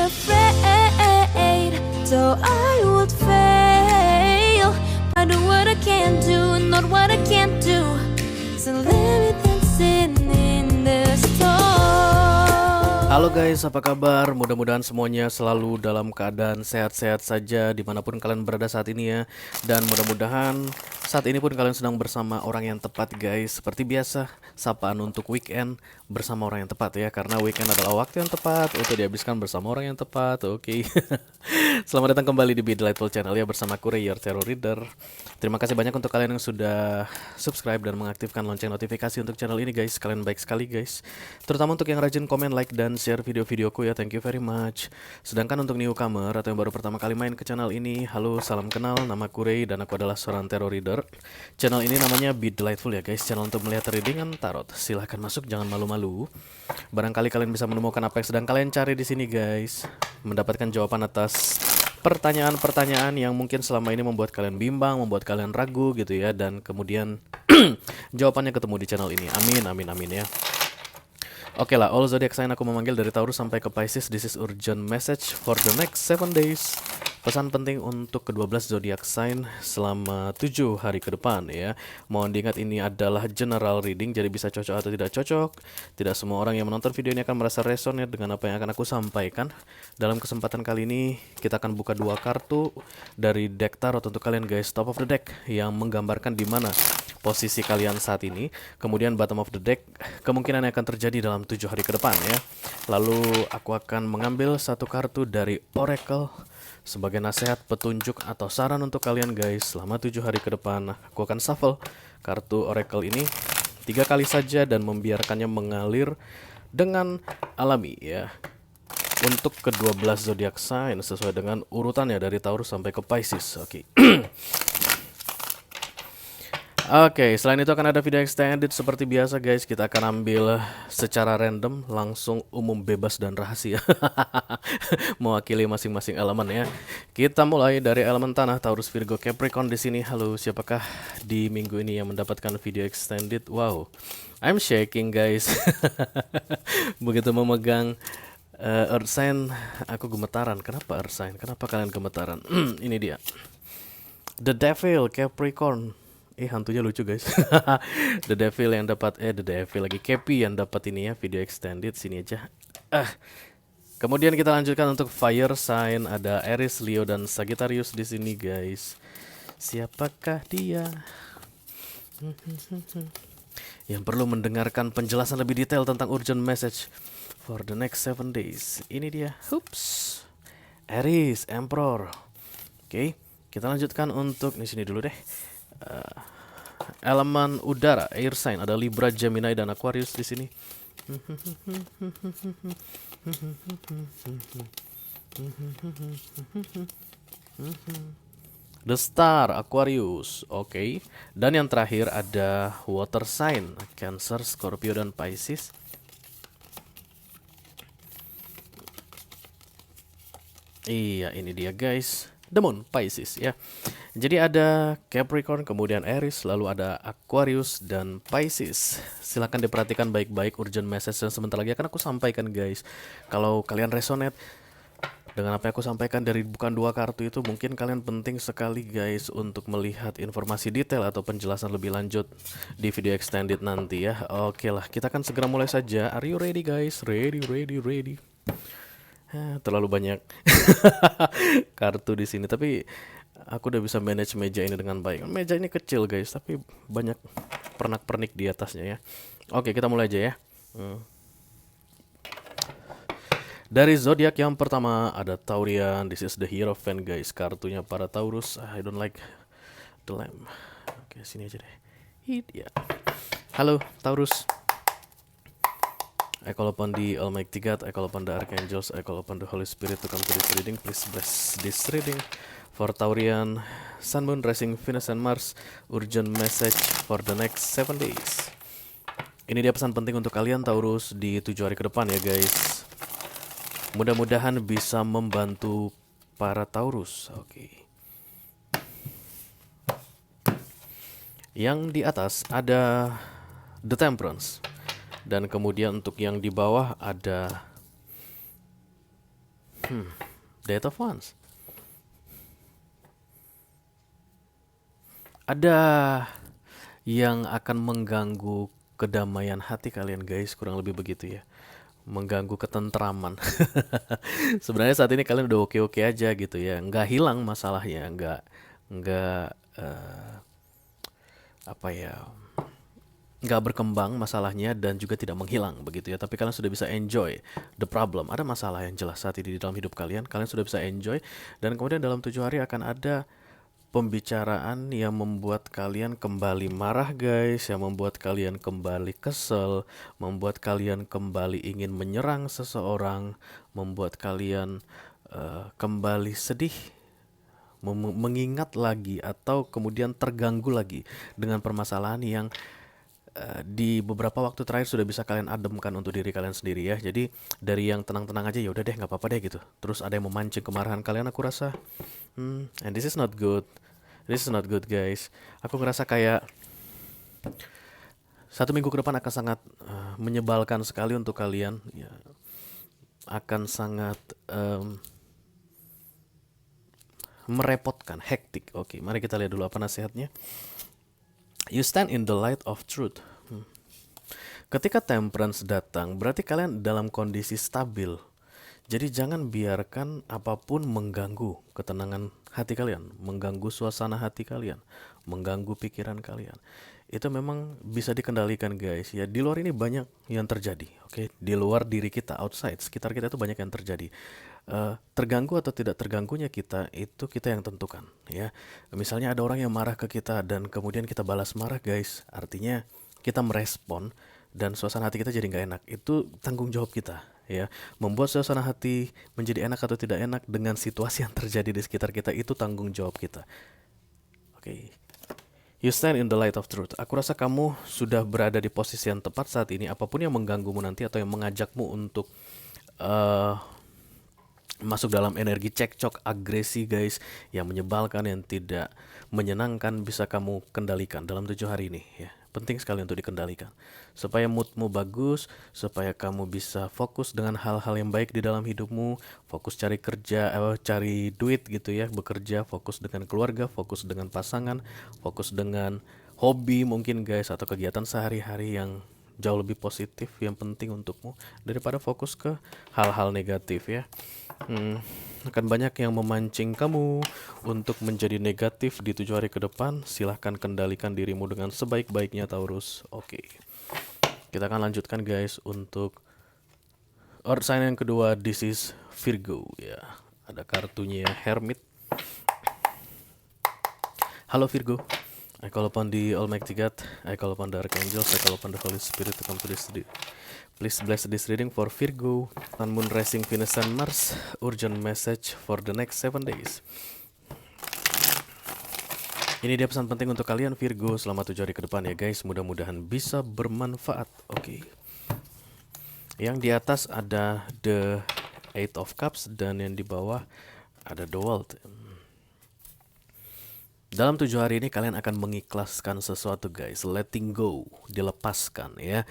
afraid, so I would fail. I do what I can do, not what I can't do. So let me dancing in the storm. Halo guys, apa kabar? Mudah-mudahan semuanya selalu dalam keadaan sehat-sehat saja dimanapun kalian berada saat ini ya. Dan mudah-mudahan saat ini pun kalian sedang bersama orang yang tepat guys. Seperti biasa, sapaan untuk weekend bersama orang yang tepat ya. Karena weekend adalah waktu yang tepat untuk dihabiskan bersama orang yang tepat. Oke. Selamat datang kembali di Be Delightful Channel ya, bersama aku Ray, your Tarot Reader. Terima kasih banyak untuk kalian yang sudah subscribe dan mengaktifkan lonceng notifikasi untuk channel ini guys. Kalian baik sekali guys. Terutama untuk yang rajin komen, like, dan share video-videoku ya. Thank you very much. Sedangkan untuk newcomer atau yang baru pertama kali main ke channel ini, halo, salam kenal. Nama aku Ray dan aku adalah seorang tarot reader. Channel ini namanya Be Delightful ya guys. Channel untuk melihat readingan tarot. Silahkan masuk, jangan malu-malu. Barangkali kalian bisa menemukan apa yang sedang kalian cari di sini guys. Mendapatkan jawaban atas pertanyaan-pertanyaan yang mungkin selama ini membuat kalian bimbang, membuat kalian ragu gitu ya. Dan kemudian jawabannya ketemu di channel ini. Amin, amin, amin ya. Oke lah, all zodiac sign aku memanggil dari Taurus sampai ke Pisces. This is urgent message for the next 7 days. Pesan penting untuk ke-12 zodiac sign selama 7 hari ke depan ya. Mohon diingat ini adalah general reading, jadi bisa cocok atau tidak cocok. Tidak semua orang yang menonton video ini akan merasa resonate dengan apa yang akan aku sampaikan. Dalam kesempatan kali ini kita akan buka 2 kartu dari deck tarot untuk kalian guys. Top of the deck yang menggambarkan di mana posisi kalian saat ini. Kemudian bottom of the deck kemungkinan yang akan terjadi dalam 7 hari ke depan ya. Lalu aku akan mengambil 1 kartu dari Oracle sebagai nasihat, petunjuk, atau saran untuk kalian guys selama 7 hari ke depan. Aku akan shuffle kartu Oracle ini 3 kali saja dan membiarkannya mengalir dengan alami ya. Untuk ke-12 zodiac sign sesuai dengan urutannya dari Taurus sampai ke Pisces. Oke. Oke, selain itu akan ada video extended seperti biasa guys. Kita akan ambil secara random, langsung umum, bebas, dan rahasia. Mewakili masing-masing elemen ya. Kita mulai dari elemen tanah, Taurus, Virgo, Capricorn di sini. Halo, siapakah di minggu ini yang mendapatkan video extended? Wow, I'm shaking guys. Begitu memegang Earth sign, aku gemetaran. Kenapa Earth sign? Kenapa kalian gemetaran? Ini dia. The Devil, Capricorn. Hantunya lucu guys. The Devil yang dapat The Devil lagi, Cappy yang dapat ini ya, video extended. Sini aja. Kemudian kita lanjutkan untuk fire sign, ada Aries, Leo, dan Sagittarius di sini guys. Siapakah dia? Yang perlu mendengarkan penjelasan lebih detail tentang urgent message for the next 7 days. Ini dia. Hups. Aries, Emperor. Oke, kita lanjutkan untuk di sini dulu deh. Elemen udara, air sign, ada Libra, Gemini, dan Aquarius di sini. The Star, Aquarius. Oke. Dan yang terakhir ada water sign, Cancer, Scorpio, dan Pisces. Iya, ini dia guys. The Moon, Pisces ya. Jadi ada Capricorn, kemudian Aries, lalu ada Aquarius dan Pisces. Silahkan diperhatikan baik-baik urgent message yang sebentar lagi akan aku sampaikan guys. Kalau kalian resonate dengan apa yang aku sampaikan dari bukan 2 kartu itu, mungkin kalian penting sekali guys untuk melihat informasi detail atau penjelasan lebih lanjut di video extended nanti ya. Oke lah, kita akan segera mulai saja. Are you ready guys? Ready. Terlalu banyak kartu di sini, tapi aku udah bisa manage meja ini dengan baik. Meja ini kecil guys, tapi banyak pernak-pernik di atasnya ya. Oke, kita mulai aja ya. Dari zodiak yang pertama ada Taurian. This is the Hierophant guys. Kartunya para Taurus. I don't like the lamp. Oke, sini aja deh. Ya. Halo Taurus. I call upon the Almighty God, I call upon the Archangels, I call upon the Holy Spirit to come to this reading. Please bless this reading for Taurian, Sun, Moon, Rising, Venus, and Mars. Urgent message for the next 7 days. Ini dia pesan penting untuk kalian Taurus di 7 hari ke depan ya guys. Mudah-mudahan bisa membantu para Taurus. Oke. Yang di atas ada The Temperance. Dan kemudian untuk yang di bawah ada Eight of Wands. Ada yang akan mengganggu kedamaian hati kalian guys, kurang lebih begitu ya. Mengganggu ketentraman. Sebenarnya saat ini kalian udah oke-oke aja gitu ya, nggak hilang masalahnya, nggak apa ya, nggak berkembang masalahnya dan juga tidak menghilang begitu ya. Tapi kalian sudah bisa enjoy the problem. Ada masalah yang jelas saat ini di dalam hidup kalian, kalian sudah bisa enjoy, dan kemudian dalam 7 hari akan ada pembicaraan yang membuat kalian kembali marah guys, yang membuat kalian kembali kesel, membuat kalian kembali ingin menyerang seseorang, membuat kalian kembali sedih, mengingat lagi atau kemudian terganggu lagi dengan permasalahan yang di beberapa waktu terakhir sudah bisa kalian ademkan untuk diri kalian sendiri ya. Jadi dari yang tenang-tenang aja, ya udah deh nggak apa-apa deh gitu, terus ada yang memancing kemarahan kalian, aku rasa and this is not good. This is not good guys. Aku ngerasa kayak 1 minggu ke depan akan sangat menyebalkan sekali untuk kalian ya. Akan sangat merepotkan, hektik. Oke, mari kita lihat dulu apa nasihatnya. You stand in the light of truth. Ketika temperance datang, berarti kalian dalam kondisi stabil. Jadi jangan biarkan apapun mengganggu ketenangan hati kalian, mengganggu suasana hati kalian, mengganggu pikiran kalian. Itu memang bisa dikendalikan guys ya. Di luar ini banyak yang terjadi, oke? Di luar diri kita, outside, sekitar kita itu banyak yang terjadi. Terganggu atau tidak terganggunya kita, itu kita yang tentukan ya. Misalnya ada orang yang marah ke kita dan kemudian kita balas marah guys, artinya kita merespon dan suasana hati kita jadi nggak enak. Itu tanggung jawab kita ya. Membuat suasana hati menjadi enak atau tidak enak dengan situasi yang terjadi di sekitar kita, itu tanggung jawab kita. Oke. You stand in the light of truth. Aku rasa kamu sudah berada di posisi yang tepat saat ini. Apapun yang mengganggumu nanti atau yang mengajakmu untuk masuk dalam energi cekcok, agresi guys, yang menyebalkan, yang tidak menyenangkan, bisa kamu kendalikan dalam 7 hari ini ya. Penting sekali untuk dikendalikan supaya moodmu bagus, supaya kamu bisa fokus dengan hal-hal yang baik di dalam hidupmu, fokus cari kerja, cari duit gitu ya, bekerja, fokus dengan keluarga, fokus dengan pasangan, fokus dengan hobi mungkin guys, atau kegiatan sehari-hari yang jauh lebih positif, yang penting untukmu, daripada fokus ke hal-hal negatif ya. Akan banyak yang memancing kamu untuk menjadi negatif di 7 hari ke depan. Silahkan kendalikan dirimu dengan sebaik-baiknya Taurus. Oke. Kita akan lanjutkan guys untuk earth sign yang kedua. This is Virgo ya. Ada kartunya Hermit. Halo Virgo. I call upon the Almighty God, I call upon the Archangels, I call upon the Holy Spirit to come to this day. Please bless this reading for Virgo, Sun, Moon, Rising, Venus, and Mars. Urgent message for the next 7 days. Ini dia pesan penting untuk kalian Virgo selama 7 hari ke depan ya guys. Mudah-mudahan bisa bermanfaat. Oke. Yang di atas ada the Eight of Cups dan yang di bawah ada the World. Dalam 7 hari ini kalian akan mengikhlaskan sesuatu guys, letting go, dilepaskan ya.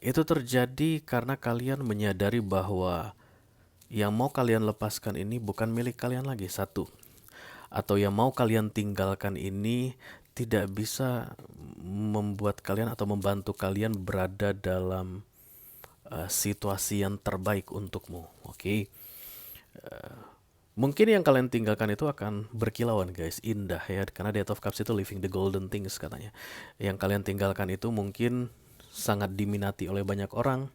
Itu terjadi karena kalian menyadari bahwa yang mau kalian lepaskan ini bukan milik kalian lagi, satu. Atau yang mau kalian tinggalkan ini tidak bisa membuat kalian atau membantu kalian berada dalam situasi yang terbaik untukmu, oke? Mungkin yang kalian tinggalkan itu akan berkilauan guys, indah ya, karena the Eight of Cups itu living the golden things katanya. Yang kalian tinggalkan itu mungkin sangat diminati oleh banyak orang.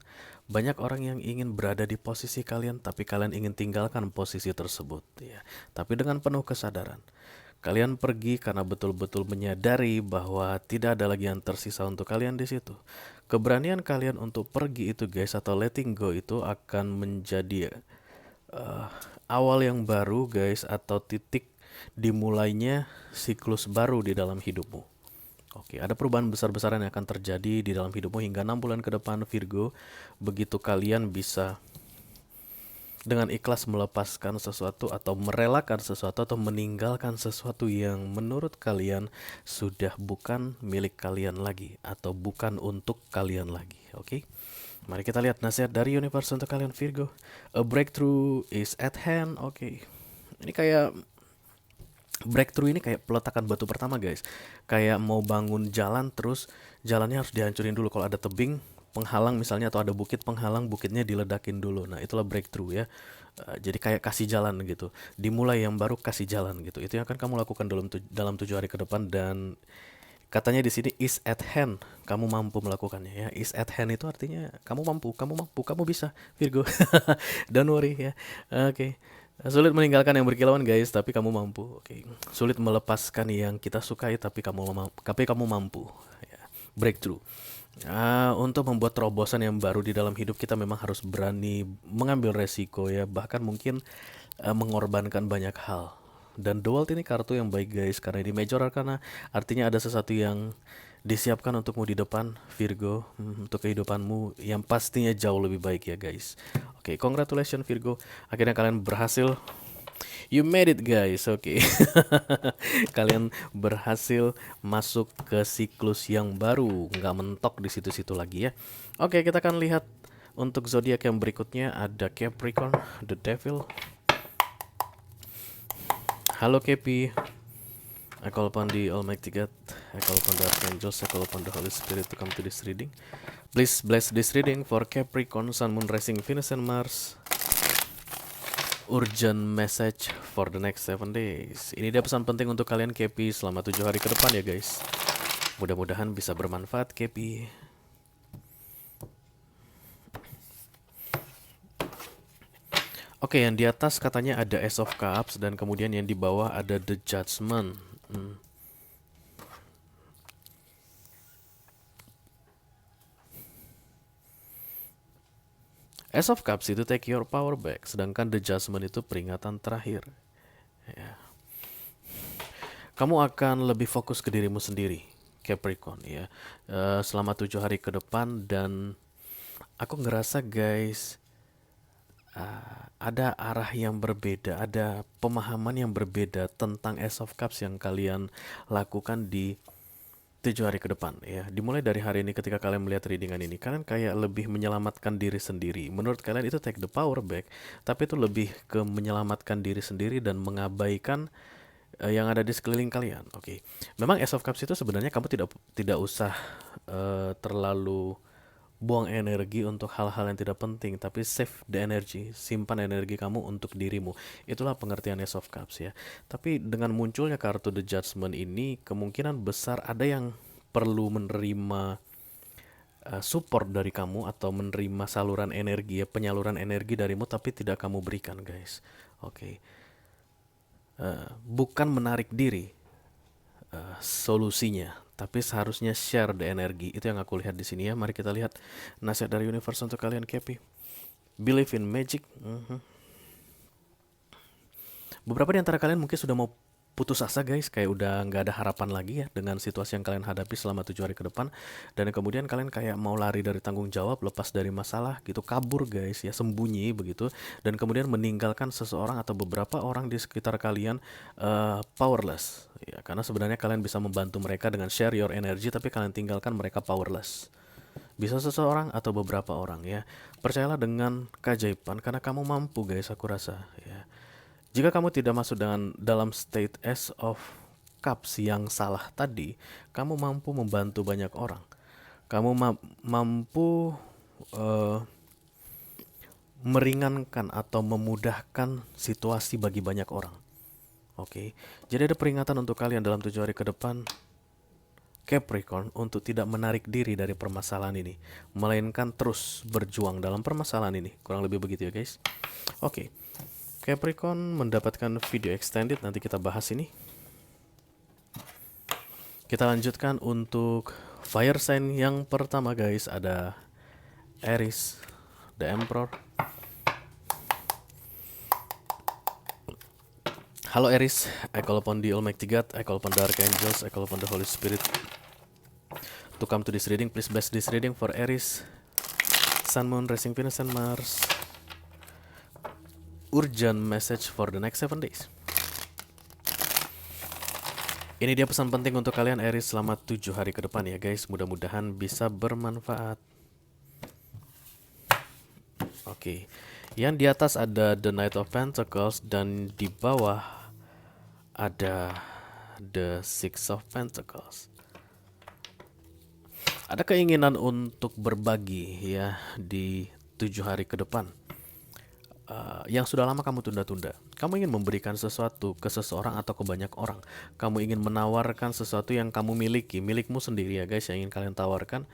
Banyak orang yang ingin berada di posisi kalian, tapi kalian ingin tinggalkan posisi tersebut ya. Tapi dengan penuh kesadaran, kalian pergi karena betul-betul menyadari bahwa tidak ada lagi yang tersisa untuk kalian di situ. Keberanian kalian untuk pergi itu guys, atau letting go itu akan menjadi awal yang baru guys, atau titik dimulainya siklus baru di dalam hidupmu. Oke, ada perubahan besar-besaran yang akan terjadi di dalam hidupmu hingga 6 bulan ke depan Virgo. Begitu kalian bisa dengan ikhlas melepaskan sesuatu atau merelakan sesuatu atau meninggalkan sesuatu yang menurut kalian sudah bukan milik kalian lagi atau bukan untuk kalian lagi. Oke, Mari kita lihat nasihat dari universe untuk kalian Virgo. A breakthrough is at hand. Oke. Ini kayak breakthrough ini kayak peletakan batu pertama guys. Kayak mau bangun jalan terus jalannya harus dihancurin dulu. Kalau ada tebing penghalang misalnya atau ada bukit penghalang, bukitnya diledakin dulu. Nah itulah breakthrough ya. Jadi kayak kasih jalan gitu. Dimulai yang baru kasih jalan gitu. Itu yang akan kamu lakukan dalam 7 hari ke depan. Dan katanya di sini is at hand. Kamu mampu melakukannya ya. Is at hand itu artinya kamu mampu, kamu bisa Virgo. Don't worry ya. Oke. Sulit meninggalkan yang berkilauan guys, tapi kamu mampu. Oke. Sulit melepaskan yang kita sukai, tapi kamu mampu. Ya. Breakthrough. Untuk membuat terobosan yang baru di dalam hidup kita memang harus berani mengambil resiko ya, bahkan mungkin mengorbankan banyak hal. Dan The World ini kartu yang baik guys, karena ini Major Arcana, artinya ada sesuatu yang disiapkan untukmu di depan Virgo, untuk kehidupanmu yang pastinya jauh lebih baik ya guys. Oke, congratulations Virgo, akhirnya kalian berhasil. You made it guys, oke. Kalian berhasil masuk ke siklus yang baru, nggak mentok di situ-situ lagi ya. Oke, kita akan lihat untuk zodiak yang berikutnya ada Capricorn, The Devil. Halo Capi, I call upon the Almighty God, I call upon the Archangels, I call upon the Holy Spirit to come to this reading. Please bless this reading for Capricorn, Sun, Moon, Rising, Venus, and Mars. Urgent message for the next 7 days. Ini dia pesan penting untuk kalian Kepi selama 7 hari ke depan ya guys. Mudah-mudahan bisa bermanfaat Kepi. Oke, yang di atas katanya ada Ace of Cups dan kemudian yang di bawah ada The Judgment. Ace of Cups itu take your power back, sedangkan The Judgment itu peringatan terakhir. Ya. Kamu akan lebih fokus ke dirimu sendiri, Capricorn ya, selama 7 hari ke depan. Dan aku ngerasa guys, ada arah yang berbeda, ada pemahaman yang berbeda tentang Ace of Cups yang kalian lakukan di 7 hari ke depan ya. Dimulai dari hari ini ketika kalian melihat readingan ini, kalian kayak lebih menyelamatkan diri sendiri. Menurut kalian itu take the power back, tapi itu lebih ke menyelamatkan diri sendiri dan mengabaikan yang ada di sekeliling kalian. Oke. Memang Ace of Cups itu sebenarnya kamu tidak usah terlalu buang energi untuk hal-hal yang tidak penting, tapi save the energy, simpan energi kamu untuk dirimu. Itulah pengertian Ace of Cups ya. Tapi dengan munculnya kartu The Judgment ini, kemungkinan besar ada yang perlu menerima support dari kamu atau menerima saluran energi ya, penyaluran energi darimu, tapi tidak kamu berikan guys. Oke. Bukan menarik diri solusinya, tapi seharusnya share the energi. Itu yang aku lihat di sini ya. Mari kita lihat nasihat dari universe untuk kalian Kepi. Believe in magic. Beberapa di antara kalian mungkin sudah mau putus asa guys, kayak udah nggak ada harapan lagi ya dengan situasi yang kalian hadapi selama 7 hari ke depan. Dan kemudian kalian kayak mau lari dari tanggung jawab, lepas dari masalah gitu, kabur guys ya, sembunyi begitu. Dan kemudian meninggalkan seseorang atau beberapa orang di sekitar kalian powerless ya, karena sebenarnya kalian bisa membantu mereka dengan share your energy, tapi kalian tinggalkan mereka powerless. Bisa seseorang atau beberapa orang ya. Percayalah dengan keajaiban, karena kamu mampu guys, aku rasa ya. Jika kamu tidak masuk dalam state Ace of Cups yang salah tadi, kamu mampu membantu banyak orang. Kamu mampu meringankan atau memudahkan situasi bagi banyak orang. Oke. Jadi ada peringatan untuk kalian dalam 7 hari ke depan Capricorn untuk tidak menarik diri dari permasalahan ini, melainkan terus berjuang dalam permasalahan ini. Kurang lebih begitu ya guys. Oke. Capricorn mendapatkan video extended, nanti kita bahas ini. Kita lanjutkan untuk fire sign yang pertama guys, ada Aries, the Emperor. Halo Aries, I call upon the Almighty God, I call upon the Archangels, I call upon the Holy Spirit to come to this reading. Please bless this reading for Aries, Sun, Moon, Rising, Venus, and Mars. Urgent message for the next 7 days. Ini dia pesan penting untuk kalian Aries selama 7 hari ke depan ya guys. Mudah-mudahan bisa bermanfaat. Oke. Yang di atas ada The Knight of Pentacles dan di bawah ada The Six of Pentacles. Ada keinginan untuk berbagi ya di 7 hari ke depan. Yang sudah lama kamu tunda-tunda. Kamu ingin memberikan sesuatu ke seseorang atau ke banyak orang. Kamu ingin menawarkan sesuatu yang kamu miliki, milikmu sendiri ya guys, yang ingin kalian tawarkan.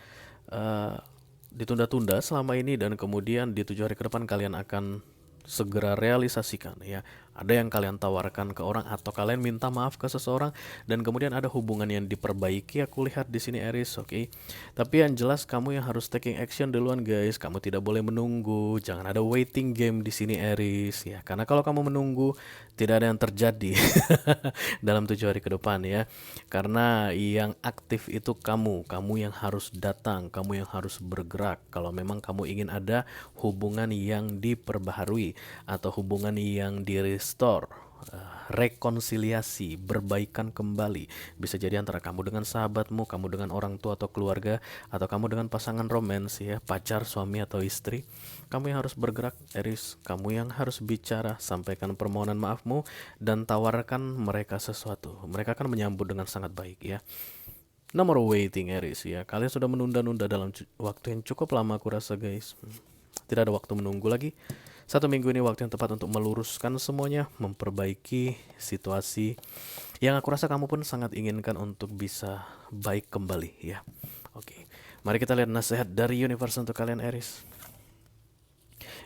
Ditunda-tunda selama ini dan kemudian di 7 hari ke depan kalian akan segera realisasikan ya. Ada yang kalian tawarkan ke orang atau kalian minta maaf ke seseorang dan kemudian ada hubungan yang diperbaiki. Aku lihat di sini Aries, oke. Tapi yang jelas kamu yang harus taking action duluan guys. Kamu tidak boleh menunggu. Jangan ada waiting game di sini Aries ya. Karena kalau kamu menunggu tidak ada yang terjadi dalam 7 hari ke depan ya. Karena yang aktif itu kamu yang harus datang, kamu yang harus bergerak. Kalau memang kamu ingin ada hubungan yang diperbaharui atau hubungan yang di-restore, rekonsiliasi, berbaikan kembali. Bisa jadi antara kamu dengan sahabatmu, kamu dengan orang tua atau keluarga, atau kamu dengan pasangan romans ya, pacar, suami atau istri. Kamu yang harus bergerak Aries, kamu yang harus bicara, sampaikan permohonan maafmu dan tawarkan mereka sesuatu. Mereka akan menyambut dengan sangat baik ya. No more waiting Aries ya. Kalian sudah menunda-nunda dalam waktu yang cukup lama aku rasa guys. Tidak ada waktu menunggu lagi. 1 minggu ini waktu yang tepat untuk meluruskan semuanya, memperbaiki situasi yang aku rasa kamu pun sangat inginkan untuk bisa baik kembali ya. Oke. Mari kita lihat nasihat dari universe untuk kalian Aries.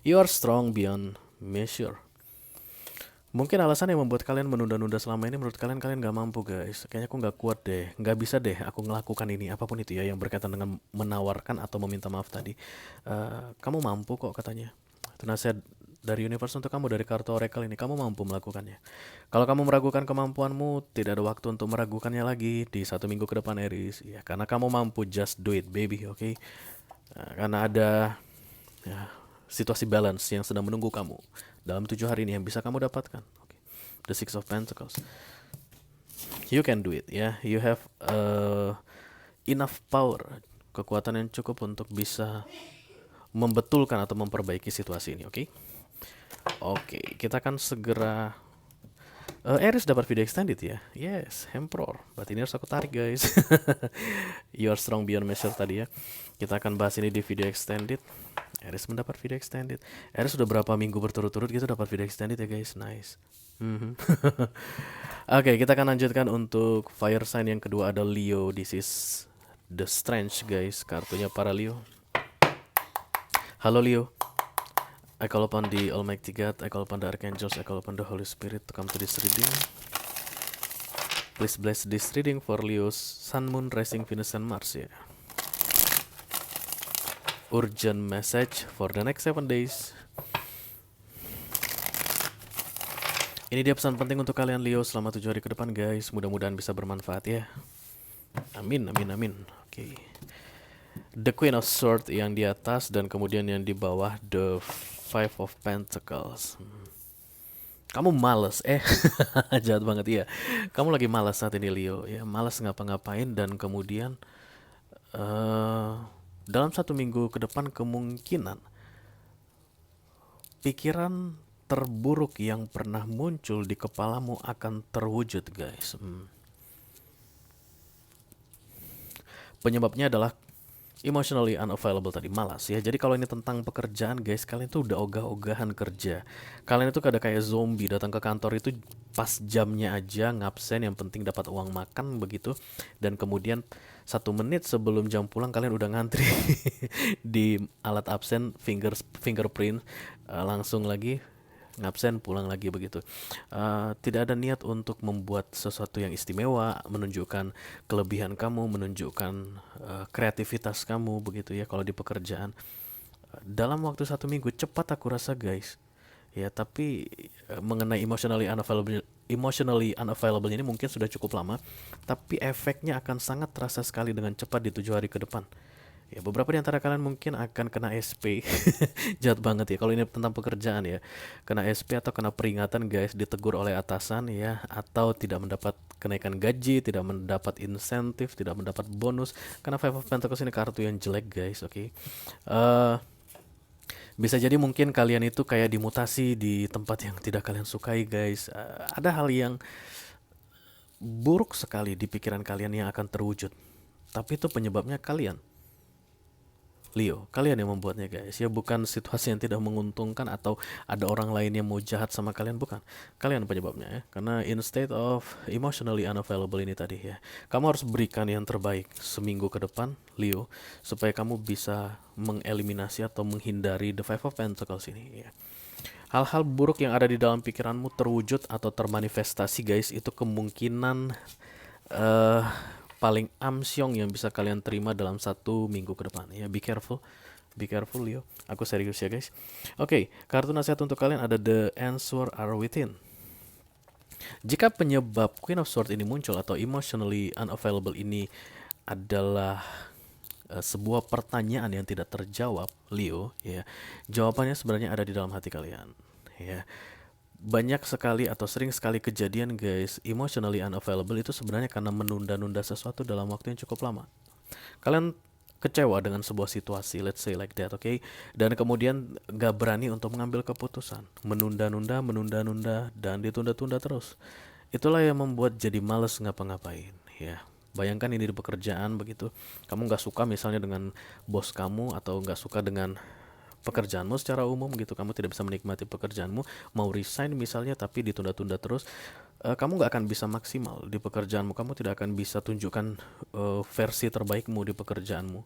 You are strong beyond measure. Mungkin alasan yang membuat kalian menunda-nunda selama ini menurut kalian gak mampu guys. Kayaknya aku gak kuat deh, gak bisa deh aku ngelakukan ini, apapun itu ya yang berkaitan dengan menawarkan atau meminta maaf tadi. Kamu mampu kok katanya. Itu nasihat dari universe untuk kamu dari kartu oracle ini. Kamu mampu melakukannya. Kalau kamu meragukan kemampuanmu, tidak ada waktu untuk meragukannya lagi di 1 minggu ke depan Aries ya, karena kamu mampu. Just do it baby, oke? Karena ada ya, situasi balance yang sedang menunggu kamu dalam 7 hari ini yang bisa kamu dapatkan. Okay. The Six of Pentacles. You can do it ya. You have enough power, kekuatan yang cukup untuk bisa membetulkan atau memperbaiki situasi ini, oke? Oke, kita akan segera Aries dapat video extended ya. Yes, Emperor. Berarti ini harus aku tarik guys. You are strong beyond measure tadi ya. Kita akan bahas ini di video extended. Aries mendapat video extended. Aries sudah berapa minggu berturut-turut gitu dapat video extended ya guys. Nice. Oke, kita akan lanjutkan untuk fire sign yang kedua ada Leo. This is the Strange guys. Kartunya para Leo. Halo Leo. I call upon the Almighty God, I call upon the Archangels, I call upon the Holy Spirit to come to this reading. Please bless this reading for Leo's Sun, Moon, Rising, Venus, and Mars ya. Urgent message for the next 7 days. Ini dia pesan penting untuk kalian Leo selama 7 hari ke depan guys. Mudah-mudahan bisa bermanfaat ya. Amin, amin, amin. Oke. The Queen of Swords yang di atas dan kemudian yang di bawah The Five of Pentacles. Kamu males jahat banget ya. Kamu lagi malas saat ini Leo ya, malas ngapa-ngapain dan kemudian dalam 1 minggu ke depan kemungkinan pikiran terburuk yang pernah muncul di kepalamu akan terwujud guys. Penyebabnya adalah emotionally unavailable tadi, malas ya. Jadi kalau ini tentang pekerjaan guys, kalian tuh udah ogah-ogahan kerja. Kalian itu kayak zombie datang ke kantor itu pas jamnya aja ngabsen, yang penting dapat uang makan begitu. Dan kemudian 1 menit sebelum jam pulang kalian udah ngantri di alat absen, fingerprint, langsung lagi ngabsen pulang lagi begitu. Tidak ada niat untuk membuat sesuatu yang istimewa, menunjukkan kelebihan kamu, menunjukkan kreativitas kamu begitu ya kalau di pekerjaan. Dalam waktu 1 minggu cepat aku rasa guys ya. Tapi mengenai emotionally unavailable ini mungkin sudah cukup lama, tapi efeknya akan sangat terasa sekali dengan cepat di 7 hari ke depan. Ya, beberapa di antara kalian mungkin akan kena SP. Jahat banget ya kalau ini tentang pekerjaan ya. Kena SP atau kena peringatan guys, ditegur oleh atasan ya, atau tidak mendapat kenaikan gaji, tidak mendapat insentif, tidak mendapat bonus. Karena Five of Pentacles ini kartu yang jelek guys, oke. Bisa jadi mungkin kalian itu kayak dimutasi di tempat yang tidak kalian sukai guys. Ada hal yang buruk sekali di pikiran kalian yang akan terwujud. Tapi itu penyebabnya kalian. Leo, kalian yang membuatnya guys. Ya bukan situasi yang tidak menguntungkan atau ada orang lain yang mau jahat sama kalian, bukan. Kalian penyebabnya ya. Karena instead of emotionally unavailable ini tadi ya, kamu harus berikan yang terbaik seminggu ke depan, Leo, supaya kamu bisa mengeliminasi atau menghindari the Five of Pentacles ini ya. Hal-hal buruk yang ada di dalam pikiranmu terwujud atau termanifestasi guys, itu kemungkinan eh paling amsyong yang bisa kalian terima dalam 1 minggu ke depan ya. Be careful Leo, aku serius ya guys. Oke, kartu nasihat untuk kalian ada The Answer Are Within. Jika penyebab Queen of Swords ini muncul atau emotionally unavailable ini adalah sebuah pertanyaan yang tidak terjawab, Leo ya, jawabannya sebenarnya ada di dalam hati kalian ya. Banyak sekali atau sering sekali kejadian guys, emotionally unavailable itu sebenarnya karena menunda-nunda sesuatu dalam waktu yang cukup lama. Kalian kecewa dengan sebuah situasi, let's say like that, okay? Dan kemudian gak berani untuk mengambil keputusan, menunda-nunda, dan ditunda-tunda terus. Itulah yang membuat jadi males ngapa-ngapain ya. Bayangkan ini di pekerjaan begitu, kamu gak suka misalnya dengan bos kamu atau gak suka dengan pekerjaanmu secara umum gitu, kamu tidak bisa menikmati pekerjaanmu, mau resign misalnya tapi ditunda-tunda terus, kamu nggak akan bisa maksimal di pekerjaanmu, kamu tidak akan bisa tunjukkan versi terbaikmu di pekerjaanmu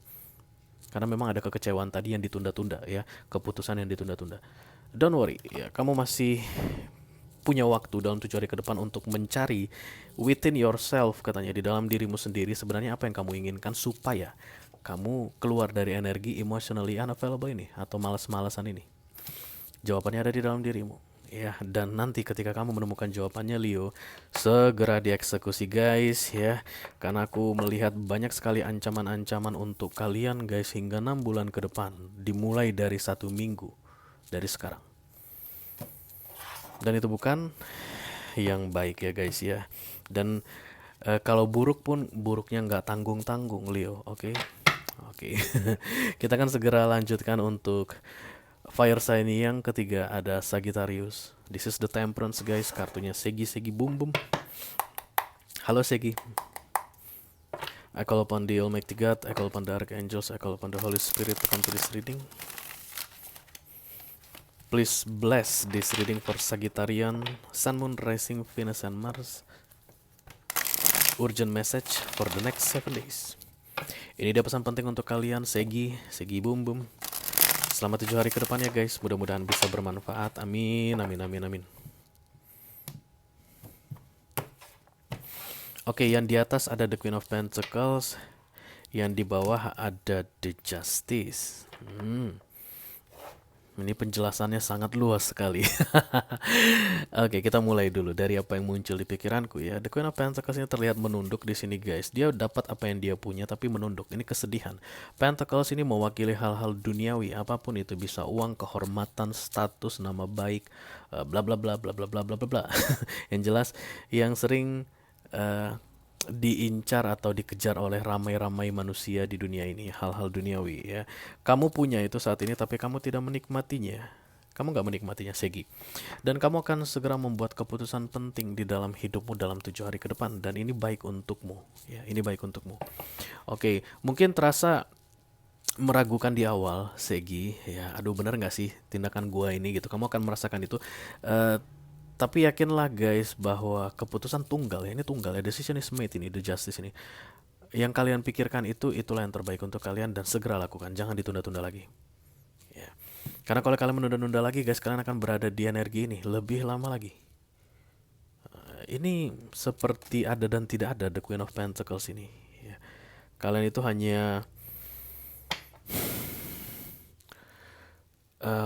karena memang ada kekecewaan tadi yang ditunda-tunda ya, keputusan yang ditunda-tunda. Don't worry ya, kamu masih punya waktu dalam 7 hari ke depan untuk mencari within yourself, katanya di dalam dirimu sendiri sebenarnya apa yang kamu inginkan supaya kamu keluar dari energi emotionally unavailable ini atau malas-malasan ini. Jawabannya ada di dalam dirimu ya, dan nanti ketika kamu menemukan jawabannya Leo, segera dieksekusi guys ya, karena aku melihat banyak sekali ancaman-ancaman untuk kalian guys hingga 6 bulan ke depan, dimulai dari 1 minggu dari sekarang. Dan itu bukan yang baik ya guys ya. Dan kalau buruk pun buruknya nggak tanggung-tanggung Leo, oke? Oke, kita akan segera lanjutkan untuk fire sign yang ketiga, ada Sagittarius. This is the Temperance guys, kartunya Segi Boom Boom. Halo Segi. I call upon the Almighty God, I call upon the Archangels, I call upon the Holy Spirit to come to this reading. Please bless this reading for Sagittarian, Sun, Moon, Rising, Venus, and Mars. Urgent message for the next 7 days. Ini dia pesan penting untuk kalian, Segi Boom Boom. Selama 7 hari ke depan ya guys, mudah-mudahan bisa bermanfaat. Amin. Oke, yang di atas ada The Queen of Pentacles, yang di bawah ada The Justice. Ini penjelasannya sangat luas sekali. Oke, kita mulai dulu dari apa yang muncul di pikiranku ya. The Queen of Pentacles ini terlihat menunduk di sini guys. Dia dapat apa yang dia punya tapi menunduk. Ini kesedihan. Pentacles ini mewakili hal-hal duniawi, apapun itu, bisa uang, kehormatan, status, nama baik, bla bla bla bla bla bla bla bla. Yang jelas yang sering diincar atau dikejar oleh ramai-ramai manusia di dunia ini, hal-hal duniawi ya. Kamu punya itu saat ini tapi kamu tidak menikmatinya. Kamu gak menikmatinya Segi. Dan kamu akan segera membuat keputusan penting di dalam hidupmu dalam 7 hari ke depan, dan ini baik untukmu ya, ini baik untukmu. Oke, mungkin terasa meragukan di awal Segi ya, aduh bener gak sih tindakan gua ini gitu. Kamu akan merasakan itu, tapi yakinlah guys bahwa keputusan tunggal ya, ini tunggal ya, decision is made ini, the justice ini. Yang kalian pikirkan itulah yang terbaik untuk kalian, dan segera lakukan, jangan ditunda-tunda lagi. Ya. Karena kalau kalian menunda-nunda lagi guys, kalian akan berada di energi ini lebih lama lagi. Ini seperti ada dan tidak ada The Queen of Pentacles ini. Ya. Kalian itu hanya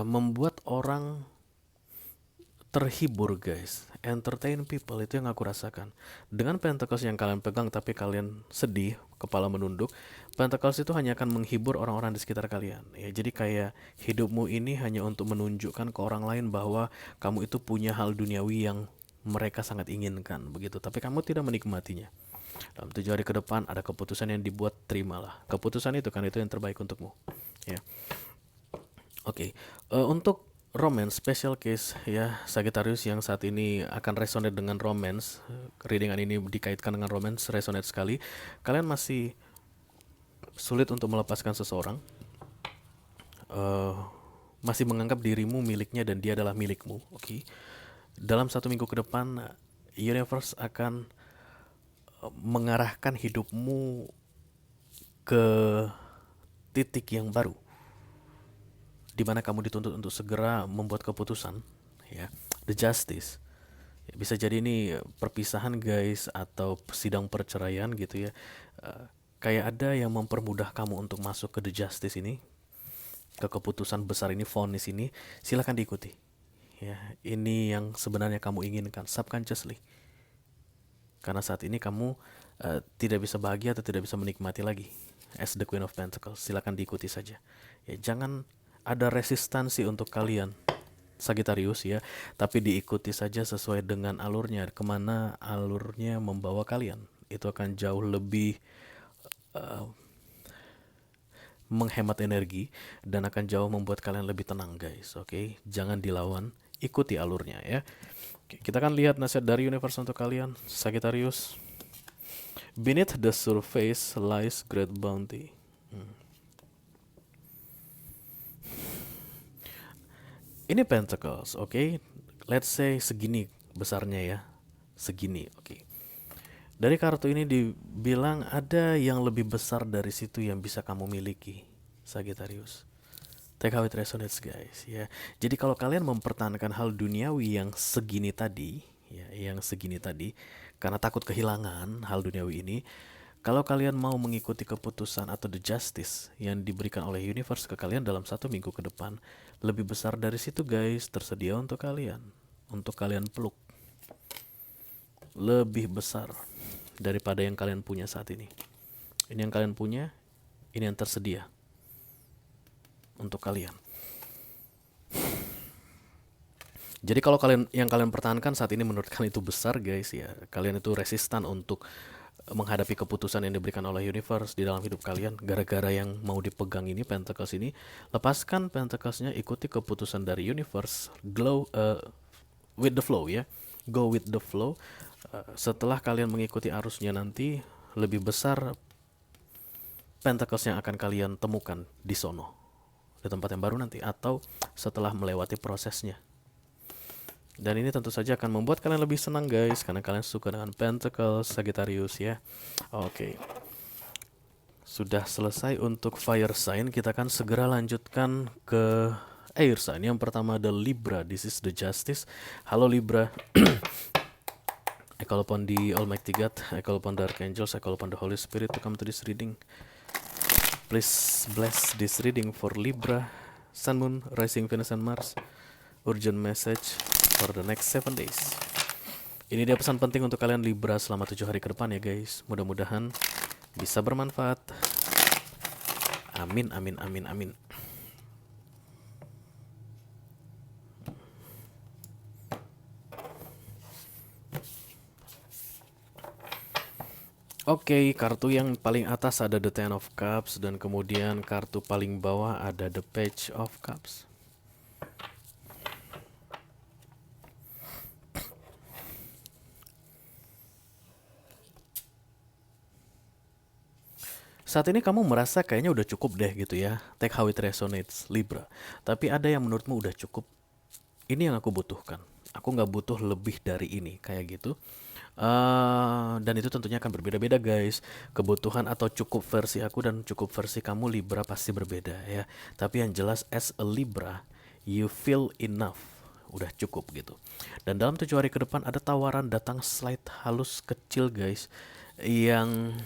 membuat orang terhibur guys, entertain people, itu yang aku rasakan. Dengan Pentacles yang kalian pegang tapi kalian sedih, kepala menunduk, Pentacles itu hanya akan menghibur orang-orang di sekitar kalian ya. Jadi kayak hidupmu ini hanya untuk menunjukkan ke orang lain bahwa kamu itu punya hal duniawi yang mereka sangat inginkan begitu, tapi kamu tidak menikmatinya. Dalam 7 hari ke depan ada keputusan yang dibuat, terimalah keputusan itu, kan itu yang terbaik untukmu ya. Oke, untuk romance special case ya Sagittarius yang saat ini akan resonate dengan romance, readingan ini dikaitkan dengan romance, resonate sekali. Kalian masih sulit untuk melepaskan seseorang, eh, masih menganggap dirimu miliknya dan dia adalah milikmu. Oke, dalam 1 minggu ke depan, universe akan mengarahkan hidupmu ke titik yang baru, di mana kamu dituntut untuk segera membuat keputusan, ya, the justice. Ya, bisa jadi ini perpisahan guys atau sidang perceraian gitu ya. Kayak ada yang mempermudah kamu untuk masuk ke the justice ini, ke keputusan besar ini, vonis ini. Silakan diikuti. Ya, ini yang sebenarnya kamu inginkan subconsciously. Karena saat ini kamu tidak bisa bahagia atau tidak bisa menikmati lagi as the Queen of Pentacles. Silakan diikuti saja. Ya, jangan ada resistansi untuk kalian Sagittarius ya, tapi diikuti saja sesuai dengan alurnya, kemana alurnya membawa kalian. Itu akan jauh lebih menghemat energi dan akan jauh membuat kalian lebih tenang guys. Oke, jangan dilawan, ikuti alurnya ya. Oke, kita akan lihat nasihat dari universe untuk kalian Sagittarius. Beneath the surface lies great bounty. Ini Pentacles, oke. Let's say segini besarnya ya. Segini, oke. Dari kartu ini dibilang ada yang lebih besar dari situ yang bisa kamu miliki, Sagittarius. Take how it resonates guys ya. Jadi kalau kalian mempertahankan hal duniawi yang segini tadi, ya, yang segini tadi, karena takut kehilangan hal duniawi ini, kalau kalian mau mengikuti keputusan atau the justice yang diberikan oleh universe ke kalian dalam 1 minggu ke depan, lebih besar dari situ guys, tersedia untuk kalian peluk. Lebih besar daripada yang kalian punya saat ini. Ini yang kalian punya, ini yang tersedia untuk kalian. Jadi kalau yang kalian pertahankan saat ini menurut kalian itu besar guys ya, kalian itu resistan untuk menghadapi keputusan yang diberikan oleh universe di dalam hidup kalian gara-gara yang mau dipegang ini Pentacles ini, lepaskan Pentaclesnya, ikuti keputusan dari universe, with the flow ya, go with the flow. Setelah kalian mengikuti arusnya nanti, lebih besar Pentacles yang akan kalian temukan di sono, di tempat yang baru nanti, atau setelah melewati prosesnya. Dan ini tentu saja akan membuat kalian lebih senang guys, karena kalian suka dengan Pentacles Sagittarius ya. Oke, sudah selesai untuk fire sign. Kita akan segera lanjutkan ke air sign. Yang pertama ada Libra. This is the justice. Halo Libra. I call upon the Almighty God, I call upon the Archangels, I call upon the Holy Spirit to come to this reading. Please bless this reading for Libra, Sun, Moon, Rising, Venus, and Mars. Urgent message for the next 7 days. Ini dia pesan penting untuk kalian Libra selama 7 hari ke depan ya guys. Mudah-mudahan bisa bermanfaat. Amin, amin, amin, amin. Oke, kartu yang paling atas ada the Ten of Cups, dan kemudian kartu paling bawah ada the Page of Cups. Saat ini kamu merasa kayaknya udah cukup deh gitu ya. Take how it resonates, Libra. Tapi ada yang menurutmu udah cukup. Ini yang aku butuhkan. Aku nggak butuh lebih dari ini, kayak gitu. Dan itu tentunya akan berbeda-beda guys. Kebutuhan atau cukup versi aku dan cukup versi kamu Libra pasti berbeda ya. Tapi yang jelas as a Libra, you feel enough. Udah cukup gitu. Dan dalam 7 hari ke depan ada tawaran datang slide halus kecil guys, yang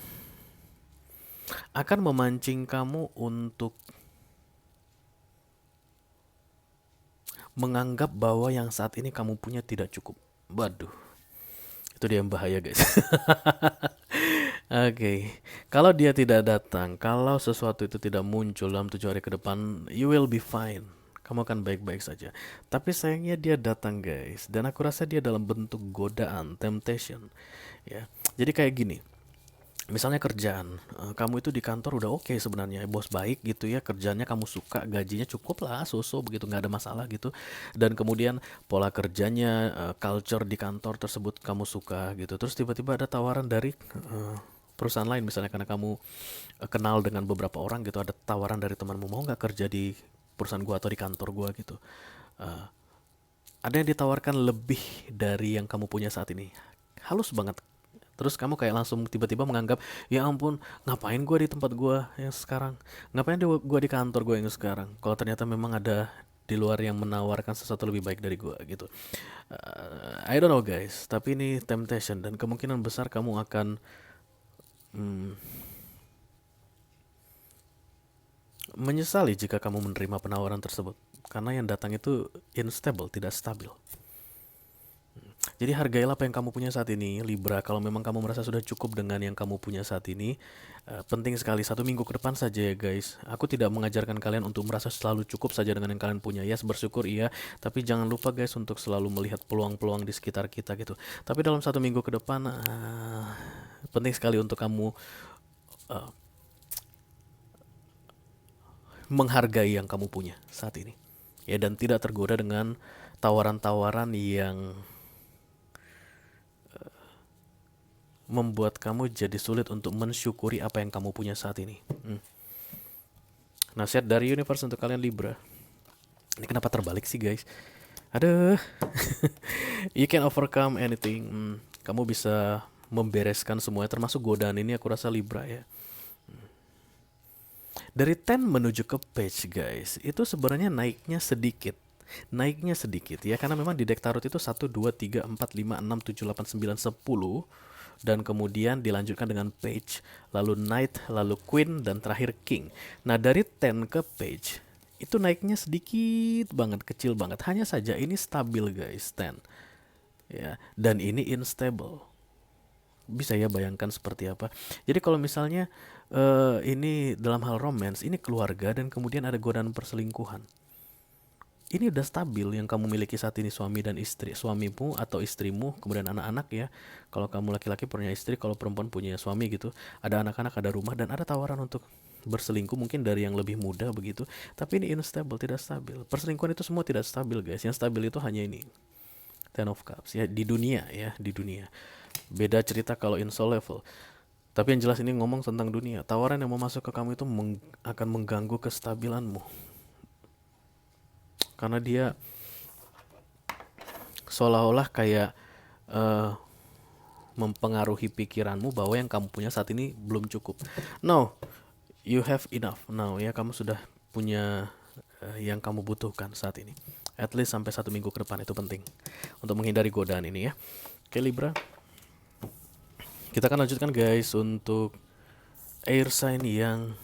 akan memancing kamu untuk menganggap bahwa yang saat ini kamu punya tidak cukup. Waduh, itu dia yang bahaya guys. Oke, kalau dia tidak datang, kalau sesuatu itu tidak muncul dalam 7 hari ke depan, you will be fine. Kamu akan baik-baik saja. Tapi sayangnya dia datang guys, dan aku rasa dia dalam bentuk godaan, temptation. Ya, jadi kayak gini. Misalnya kerjaan, kamu itu di kantor udah oke sebenarnya, bos baik gitu ya, kerjanya kamu suka, gajinya cukup lah, so-so begitu, nggak ada masalah gitu. Dan kemudian pola kerjanya, culture di kantor tersebut kamu suka gitu. Terus tiba-tiba ada tawaran dari perusahaan lain, misalnya karena kamu kenal dengan beberapa orang gitu, ada tawaran dari temanmu, mau nggak kerja di perusahaan gua atau di kantor gua gitu. Eh, ada yang ditawarkan lebih dari yang kamu punya saat ini. Halus banget. Terus kamu kayak langsung tiba-tiba menganggap, ya ampun, ngapain gua di tempat gua yang sekarang? Ngapain gua di kantor gua yang sekarang? Kalau ternyata memang ada di luar yang menawarkan sesuatu lebih baik dari gua gitu. I don't know guys, tapi ini temptation dan kemungkinan besar kamu akan hmm, menyesali jika kamu menerima penawaran tersebut. Karena yang datang itu unstable, tidak stabil. Jadi hargailah apa yang kamu punya saat ini, Libra. Kalau memang kamu merasa sudah cukup dengan yang kamu punya saat ini, penting sekali 1 minggu ke depan saja ya guys. Aku tidak mengajarkan kalian untuk merasa selalu cukup saja dengan yang kalian punya. Yes, bersyukur iya, tapi jangan lupa guys untuk selalu melihat peluang-peluang di sekitar kita gitu. Tapi dalam 1 minggu ke depan, penting sekali untuk kamu uh, menghargai yang kamu punya saat ini. Ya, dan tidak tergoda dengan tawaran-tawaran yang membuat kamu jadi sulit untuk mensyukuri apa yang kamu punya saat ini. Nasihat dari universe untuk kalian Libra. Ini kenapa terbalik sih guys? Aduh. You can overcome anything. Kamu bisa membereskan semuanya termasuk godaan ini, aku rasa Libra ya. Dari 10 menuju ke page guys, itu sebenarnya naiknya sedikit. Naiknya sedikit ya, karena memang di deck tarot itu 1, 2, 3, 4, 5, 6, 7, 8, 9, 10. Dan kemudian dilanjutkan dengan page, lalu knight, lalu queen, dan terakhir king. Nah dari 10 ke page, itu naiknya sedikit banget, kecil banget. Hanya saja ini stabil guys, 10. Ya, dan ini unstable. Bisa ya bayangkan seperti apa. Jadi kalau misalnya ini dalam hal romance, ini keluarga dan kemudian ada godaan perselingkuhan. Ini udah stabil yang kamu miliki saat ini, suami dan istri, suamimu atau istrimu, kemudian anak-anak ya. Kalau kamu laki-laki punya istri, kalau perempuan punya suami gitu. Ada anak-anak, ada rumah, dan ada tawaran untuk berselingkuh mungkin dari yang lebih muda begitu. Tapi ini unstable, tidak stabil. Perselingkuhan itu semua tidak stabil guys. Yang stabil itu hanya ini, Ten of Cups ya, di dunia ya, di dunia. Beda cerita kalau in soul level. Tapi yang jelas ini ngomong tentang dunia. Tawaran yang mau masuk ke kamu itu akan mengganggu kestabilanmu. Karena dia seolah-olah kayak mempengaruhi pikiranmu bahwa yang kamu punya saat ini belum cukup. No, you have enough now ya, kamu sudah punya yang kamu butuhkan saat ini. At least sampai 1 minggu ke depan, itu penting untuk menghindari godaan ini ya. Oke Libra, kita akan lanjutkan guys untuk air sign yang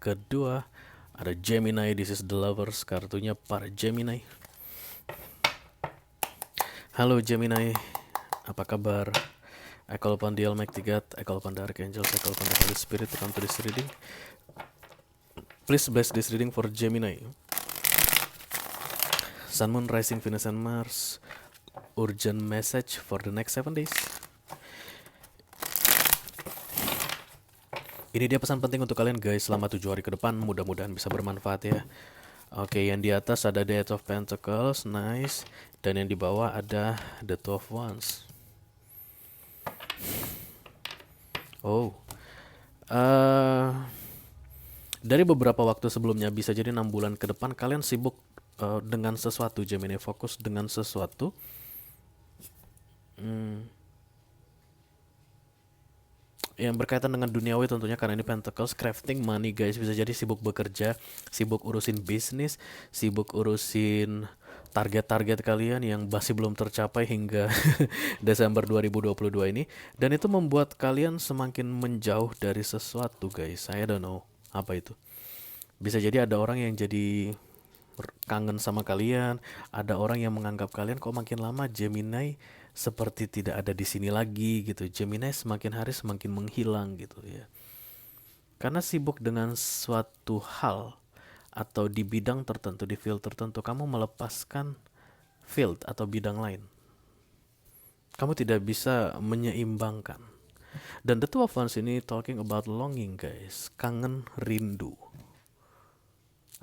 kedua. Ada Gemini, this is the lovers, kartunya para Gemini. Halo Gemini, apa kabar? I call upon the Almighty God, I call upon the Archangels, I call upon the Holy Spirit to come to this reading. Please bless this reading for Gemini. Sun, Moon, Rising, Venus, and Mars. Urgent message for the next 7 days. Ini dia pesan penting untuk kalian guys selama 7 hari ke depan. Mudah-mudahan bisa bermanfaat ya. Oke, yang di atas ada the Eight of Pentacles, nice. Dan yang di bawah ada the Two of Wands. Oh, dari beberapa waktu sebelumnya, bisa jadi 6 bulan ke depan kalian sibuk dengan sesuatu. Gemini fokus dengan sesuatu. Yang berkaitan dengan duniawi tentunya, karena ini Pentacles, crafting money guys. Bisa jadi sibuk bekerja, sibuk urusin bisnis, sibuk urusin target-target kalian yang masih belum tercapai hingga Desember 2022 ini. Dan itu membuat kalian semakin menjauh dari sesuatu guys. I don't know apa itu. Bisa jadi ada orang yang jadi kangen sama kalian, ada orang yang menganggap kalian kok makin lama Gemini seperti tidak ada di sini lagi gitu. Gemini semakin hari semakin menghilang gitu ya. Karena sibuk dengan suatu hal atau di bidang tertentu, di field tertentu, kamu melepaskan field atau bidang lain. Kamu tidak bisa menyeimbangkan. Dan The Two of Wands ini talking about longing guys, kangen, rindu.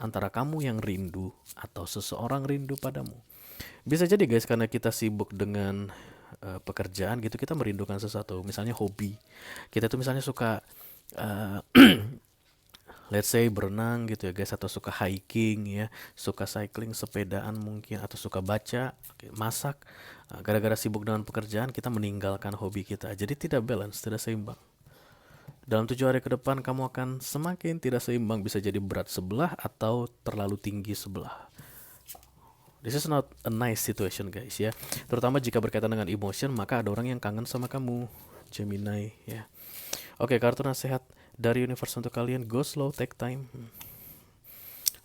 Antara kamu yang rindu atau seseorang rindu padamu. Bisa jadi guys karena kita sibuk dengan pekerjaan gitu, kita merindukan sesuatu. Misalnya hobi. Kita tuh misalnya suka uh, let's say berenang gitu ya guys, atau suka hiking ya, suka cycling, sepedaan mungkin, atau suka baca, masak. Gara-gara sibuk dengan pekerjaan kita meninggalkan hobi kita. Jadi tidak balance, tidak seimbang. Dalam 7 hari ke depan kamu akan semakin tidak seimbang, bisa jadi berat sebelah atau terlalu tinggi sebelah. This is not a nice situation guys ya. Terutama jika berkaitan dengan emotion, maka ada orang yang kangen sama kamu, Gemini ya. Oke, kartu nasihat dari universe untuk kalian, go slow, take time.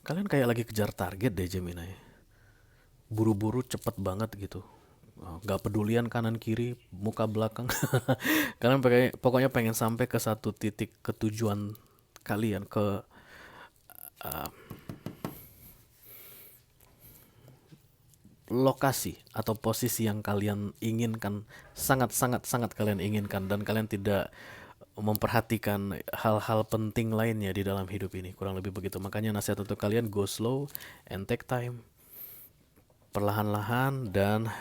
Kalian kayak lagi kejar target deh Gemini. Buru-buru cepet banget gitu. Gak pedulian kanan kiri, muka belakang. Kalian pokoknya pengen sampai ke satu titik ketujuan kalian, ke lokasi atau posisi yang kalian inginkan, sangat kalian inginkan, dan kalian tidak memperhatikan hal-hal penting lainnya di dalam hidup ini. Kurang lebih begitu. Makanya nasihat untuk kalian, go slow and take time. Perlahan-lahan, dan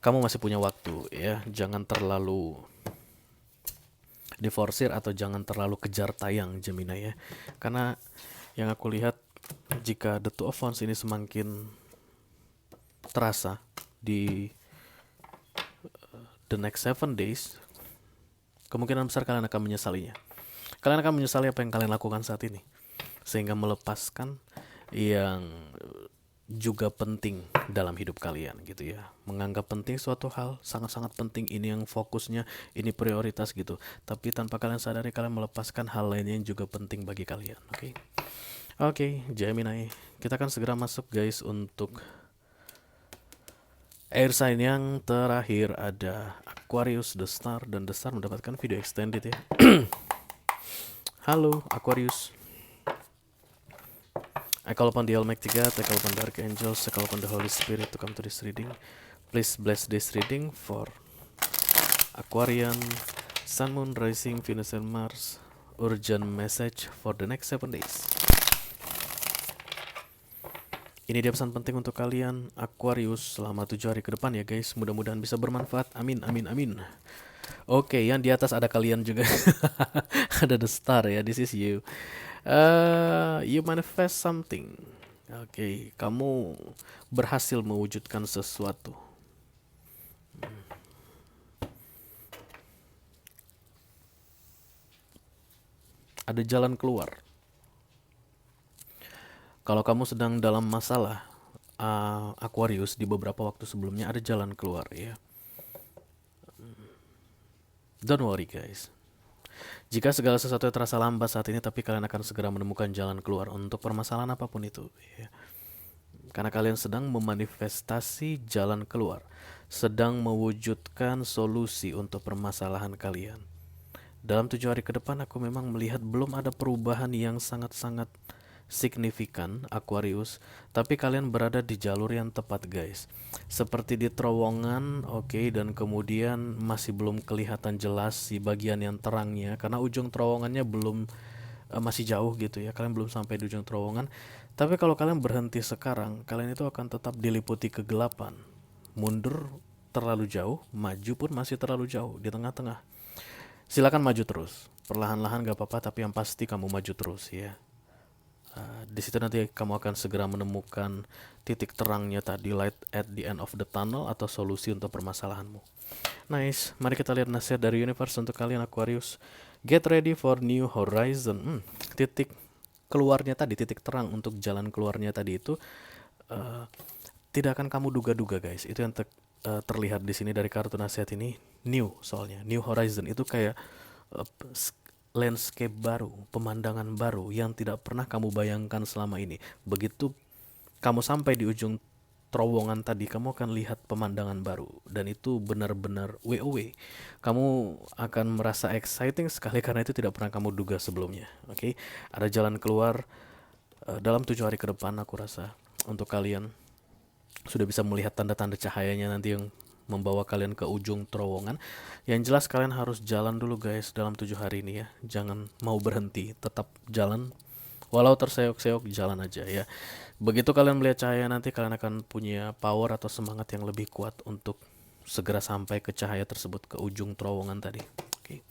kamu masih punya waktu ya. Jangan terlalu diforsir atau jangan terlalu kejar tayang Gemini ya. Karena yang aku lihat, jika The Two of Wands ini semakin terasa di the next 7 days, kemungkinan besar kalian akan menyesalinya. Kalian akan menyesali apa yang kalian lakukan saat ini, sehingga melepaskan yang juga penting dalam hidup kalian gitu ya. Menganggap penting suatu hal, sangat-sangat penting, ini yang fokusnya, ini prioritas gitu. Tapi tanpa kalian sadari, kalian melepaskan hal lainnya yang juga penting bagi kalian. Oke, Gemini, kita akan segera masuk guys untuk air sign yang terakhir. Ada Aquarius, The Star, dan The Star mendapatkan video extended ya. Halo Aquarius, I call upon the Almighty God, I call upon the Archangels, I call upon the Holy Spirit to come to this reading. Please bless this reading for Aquarian, Sun, Moon, Rising, Venus, and Mars. Urgent message for the next 7 days. Ini dia pesan penting untuk kalian Aquarius selama 7 hari ke depan ya guys. Mudah-mudahan bisa bermanfaat. Amin, amin, amin. Oke, yang di atas ada kalian juga. Ada The Star ya, this is you. You manifest something. Oke, kamu berhasil mewujudkan sesuatu. Ada jalan keluar. Kalau kamu sedang dalam masalah, Aquarius, di beberapa waktu sebelumnya ada jalan keluar ya. Don't worry guys. Jika segala sesuatu terasa lambat saat ini, tapi kalian akan segera menemukan jalan keluar untuk permasalahan apapun itu ya. Karena kalian sedang memanifestasi jalan keluar, sedang mewujudkan solusi untuk permasalahan kalian. Dalam 7 hari ke depan aku memang melihat belum ada perubahan yang sangat-sangat signifikan Aquarius, tapi kalian berada di jalur yang tepat guys. Seperti di terowongan, oke, dan kemudian masih belum kelihatan jelas si bagian yang terangnya karena ujung terowongannya belum masih jauh gitu ya. Kalian belum sampai di ujung terowongan. Tapi kalau kalian berhenti sekarang, kalian itu akan tetap diliputi kegelapan. Mundur terlalu jauh, maju pun masih terlalu jauh, di tengah-tengah. Silakan maju terus, perlahan-lahan gak apa-apa, tapi yang pasti kamu maju terus ya. Di situ nanti kamu akan segera menemukan titik terangnya tadi, light at the end of the tunnel, atau solusi untuk permasalahanmu. Nice, mari kita lihat nasihat dari universe untuk kalian Aquarius. Get ready for new horizon. Titik keluarnya tadi, titik terang untuk jalan keluarnya tadi itu tidak akan kamu duga-duga guys. Itu yang terlihat di sini dari kartu nasihat ini. New, soalnya new horizon itu kayak landscape baru, pemandangan baru yang tidak pernah kamu bayangkan selama ini. Begitu kamu sampai di ujung terowongan tadi, kamu akan lihat pemandangan baru, dan itu benar-benar WOW. Kamu akan merasa exciting sekali karena itu tidak pernah kamu duga sebelumnya. Oke, ada jalan keluar dalam 7 hari ke depan. Aku rasa untuk kalian sudah bisa melihat tanda-tanda cahayanya nanti yang membawa kalian ke ujung terowongan. Yang jelas kalian harus jalan dulu guys dalam 7 hari ini ya. Jangan mau berhenti, tetap jalan. Walau terseok-seok, jalan aja ya. Begitu kalian melihat cahaya nanti, kalian akan punya power atau semangat yang lebih kuat untuk segera sampai ke cahaya tersebut, ke ujung terowongan tadi. Oke.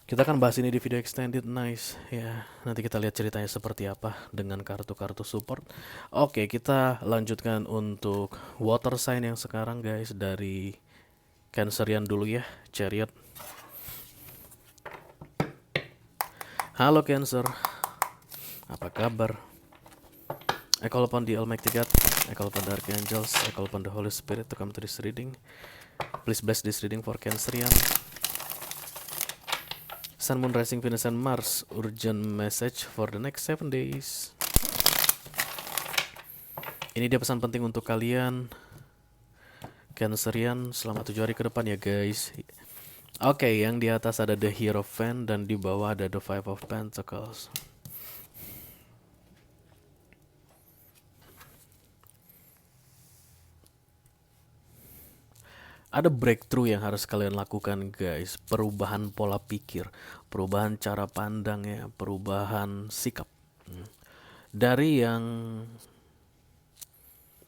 Kita akan bahas ini di video extended, nice ya. Nanti kita lihat ceritanya seperti apa dengan kartu-kartu support. Oke, kita lanjutkan untuk water sign yang sekarang guys, dari Cancerian dulu ya, Chariot. Halo Cancer, apa kabar? I call upon the Almighty God, I call upon the Archangels, I call upon the Holy Spirit to come to this reading. Please bless this reading for Cancerian. Sun, Moon, Rising, Venus, and Mars. Urgent message for the next 7 days. Ini dia pesan penting untuk kalian Cancerian selama 7 hari ke depan ya guys. Oke, yang di atas ada the Hierophant dan di bawah ada the Five of Pentacles. Ada breakthrough yang harus kalian lakukan guys. Perubahan pola pikir, perubahan cara pandang ya, perubahan sikap. Dari yang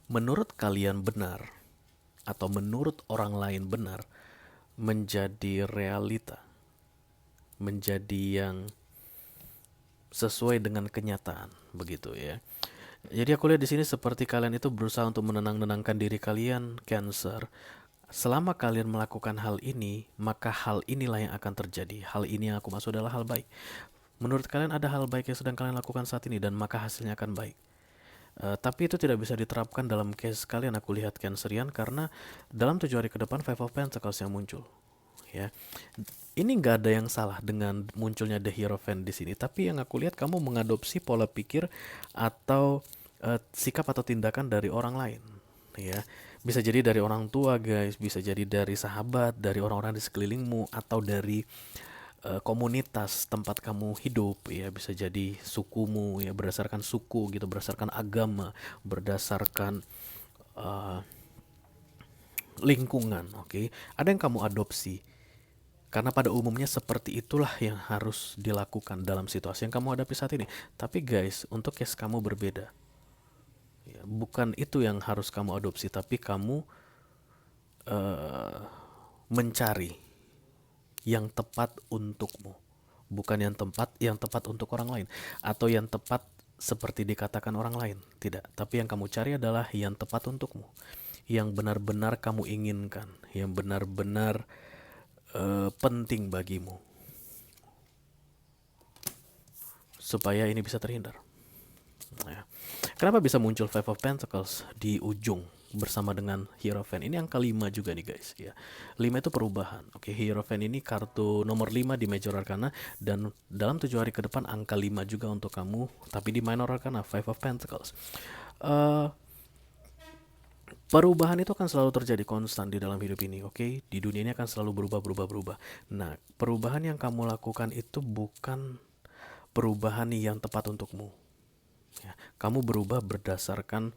menurut kalian benar atau menurut orang lain benar menjadi realita, menjadi yang sesuai dengan kenyataan, begitu ya. Jadi aku lihat di sini seperti kalian itu berusaha untuk menenangkan diri kalian, Cancer. Selama kalian melakukan hal ini, maka hal inilah yang akan terjadi. Hal ini yang aku maksud adalah hal baik. Menurut kalian ada hal baik yang sedang kalian lakukan saat ini dan maka hasilnya akan baik. Tapi itu tidak bisa diterapkan dalam case kalian, aku lihat Cancerian, karena dalam 7 hari ke depan Five of Pentacles yang muncul. Ya, ini nggak ada yang salah dengan munculnya the Hierophant di sini. Tapi yang aku lihat kamu mengadopsi pola pikir atau sikap atau tindakan dari orang lain. Ya, bisa jadi dari orang tua guys, bisa jadi dari sahabat, dari orang-orang di sekelilingmu, atau dari komunitas tempat kamu hidup ya, bisa jadi sukumu ya, berdasarkan suku gitu, berdasarkan agama, berdasarkan lingkungan. Oke, ada yang kamu adopsi karena pada umumnya seperti itulah yang harus dilakukan dalam situasi yang kamu hadapi saat ini. Tapi guys, untuk case kamu berbeda ya, bukan itu yang harus kamu adopsi, tapi kamu mencari yang tepat untukmu, bukan yang tepat untuk orang lain atau yang tepat seperti dikatakan orang lain, tidak. Tapi yang kamu cari adalah yang tepat untukmu, yang benar-benar kamu inginkan, yang benar-benar penting bagimu, supaya ini bisa terhindar. Nah, kenapa bisa muncul Five of Pentacles di ujung bersama dengan Hierophant? Ini angka 5 juga nih guys ya. 5 itu perubahan. Oke, Hierophant ini kartu nomor 5 di Major Arcana, dan dalam 7 hari ke depan angka 5 juga untuk kamu, tapi di Minor Arcana Five of Pentacles. Perubahan itu akan selalu terjadi konstan di dalam hidup ini, oke? Di dunia ini akan selalu berubah. Nah, perubahan yang kamu lakukan itu bukan perubahan yang tepat untukmu. Ya, kamu berubah berdasarkan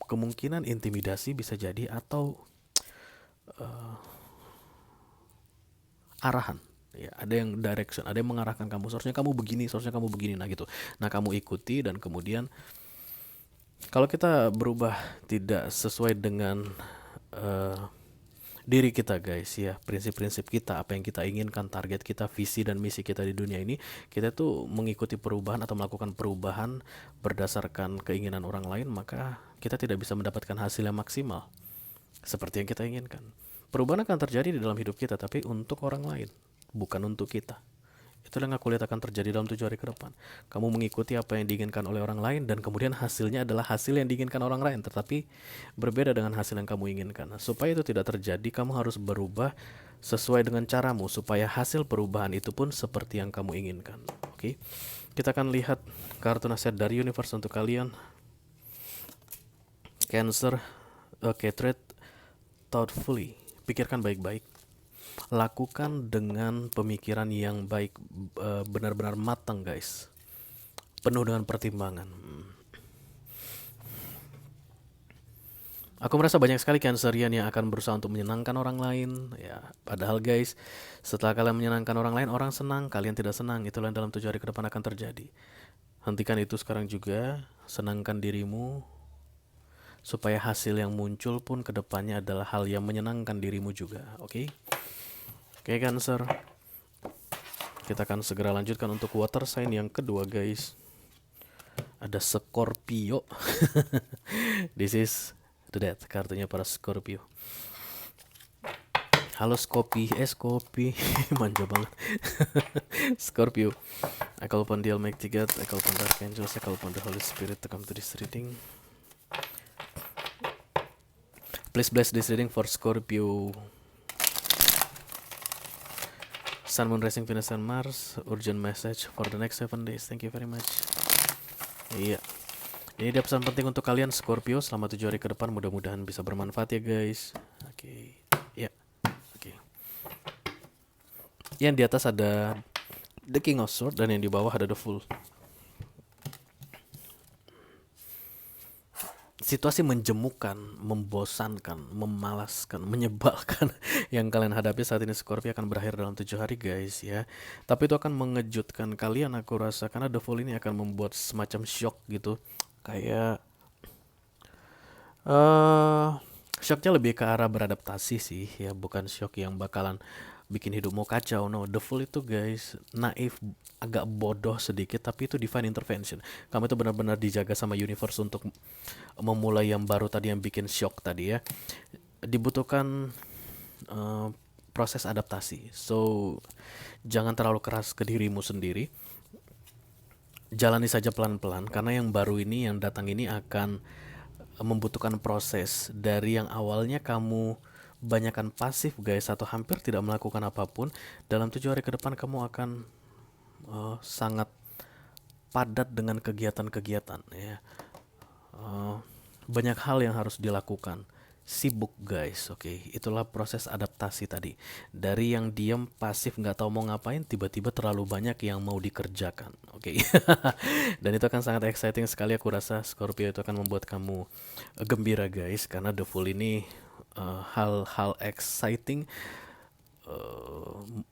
kemungkinan intimidasi bisa jadi, atau arahan. Ya, ada yang direction, ada yang mengarahkan kamu, seharusnya kamu begini, nah gitu. Nah, kamu ikuti, dan kemudian kalau kita berubah tidak sesuai dengan diri kita guys ya, prinsip-prinsip kita, apa yang kita inginkan, target kita, visi dan misi kita di dunia ini, kita tuh mengikuti perubahan atau melakukan perubahan berdasarkan keinginan orang lain, maka kita tidak bisa mendapatkan hasil yang maksimal seperti yang kita inginkan. Perubahan akan terjadi di dalam hidup kita, tapi untuk orang lain, bukan untuk kita. Itulah yang aku lihat akan terjadi dalam 7 hari ke depan. Kamu mengikuti apa yang diinginkan oleh orang lain, dan kemudian hasilnya adalah hasil yang diinginkan orang lain, tetapi berbeda dengan hasil yang kamu inginkan. Nah, supaya itu tidak terjadi, kamu harus berubah sesuai dengan caramu, supaya hasil perubahan itu pun seperti yang kamu inginkan. Oke, kita akan lihat kartu nasihat dari universe untuk kalian Cancer. Oke, treat thoughtfully, pikirkan baik-baik, lakukan dengan pemikiran yang baik, benar-benar matang guys, penuh dengan pertimbangan. Aku merasa banyak sekali Cancerian yang akan berusaha untuk menyenangkan orang lain. Ya, padahal guys, setelah kalian menyenangkan orang lain, orang senang, kalian tidak senang. Itulah yang dalam 7 hari ke depan akan terjadi. Hentikan itu sekarang juga, senangkan dirimu, supaya hasil yang muncul pun ke depannya adalah hal yang menyenangkan dirimu juga. Oke? Oke, Cancer. Kita akan segera lanjutkan untuk water sign yang kedua, guys. Ada Scorpio. This is the death, kartunya para Scorpio. Halo Skopi, Skopi. Manja banget. Scorpio. I call upon the Almighty God, I call upon the Archangels, I call upon the Holy Spirit to come to this reading. Please bless this reading for Scorpio. Sun, Moon, Rising, Venus, and Mars. Urgent message for the next 7 days. Thank you very much. Iya. Ini dia pesan penting untuk kalian Scorpio selama 7 hari ke depan. Mudah-mudahan bisa bermanfaat ya guys. Oke. Ya. Oke. Yang di atas ada The King of Swords dan yang di bawah ada The Fool. Situasi menjemukan, membosankan, memalaskan, menyebalkan yang kalian hadapi saat ini Scorpio akan berakhir dalam 7 hari guys ya. Tapi itu akan mengejutkan kalian aku rasa, karena The Fool ini akan membuat semacam shock gitu. Kayak shocknya lebih ke arah beradaptasi sih ya, bukan shock yang bakalan bikin hidupmu kacau. No, The Fool itu guys naif, agak bodoh sedikit, tapi itu divine intervention. Kamu itu benar-benar dijaga sama universe untuk memulai yang baru tadi, yang bikin shock tadi ya. Dibutuhkan proses adaptasi. So jangan terlalu keras ke dirimu sendiri. Jalani saja pelan-pelan, karena yang baru ini, yang datang ini akan membutuhkan proses. Dari yang awalnya kamu banyakkan pasif guys, atau hampir tidak melakukan apapun, dalam 7 hari ke depan kamu akan sangat padat dengan kegiatan-kegiatan ya. Banyak hal yang harus dilakukan, sibuk guys. Oke, itulah proses adaptasi tadi. Dari yang diam pasif nggak tahu mau ngapain, tiba-tiba terlalu banyak yang mau dikerjakan. Oke. Dan itu akan sangat exciting sekali aku rasa Scorpio. Itu akan membuat kamu gembira guys, karena The Fool ini hal-hal exciting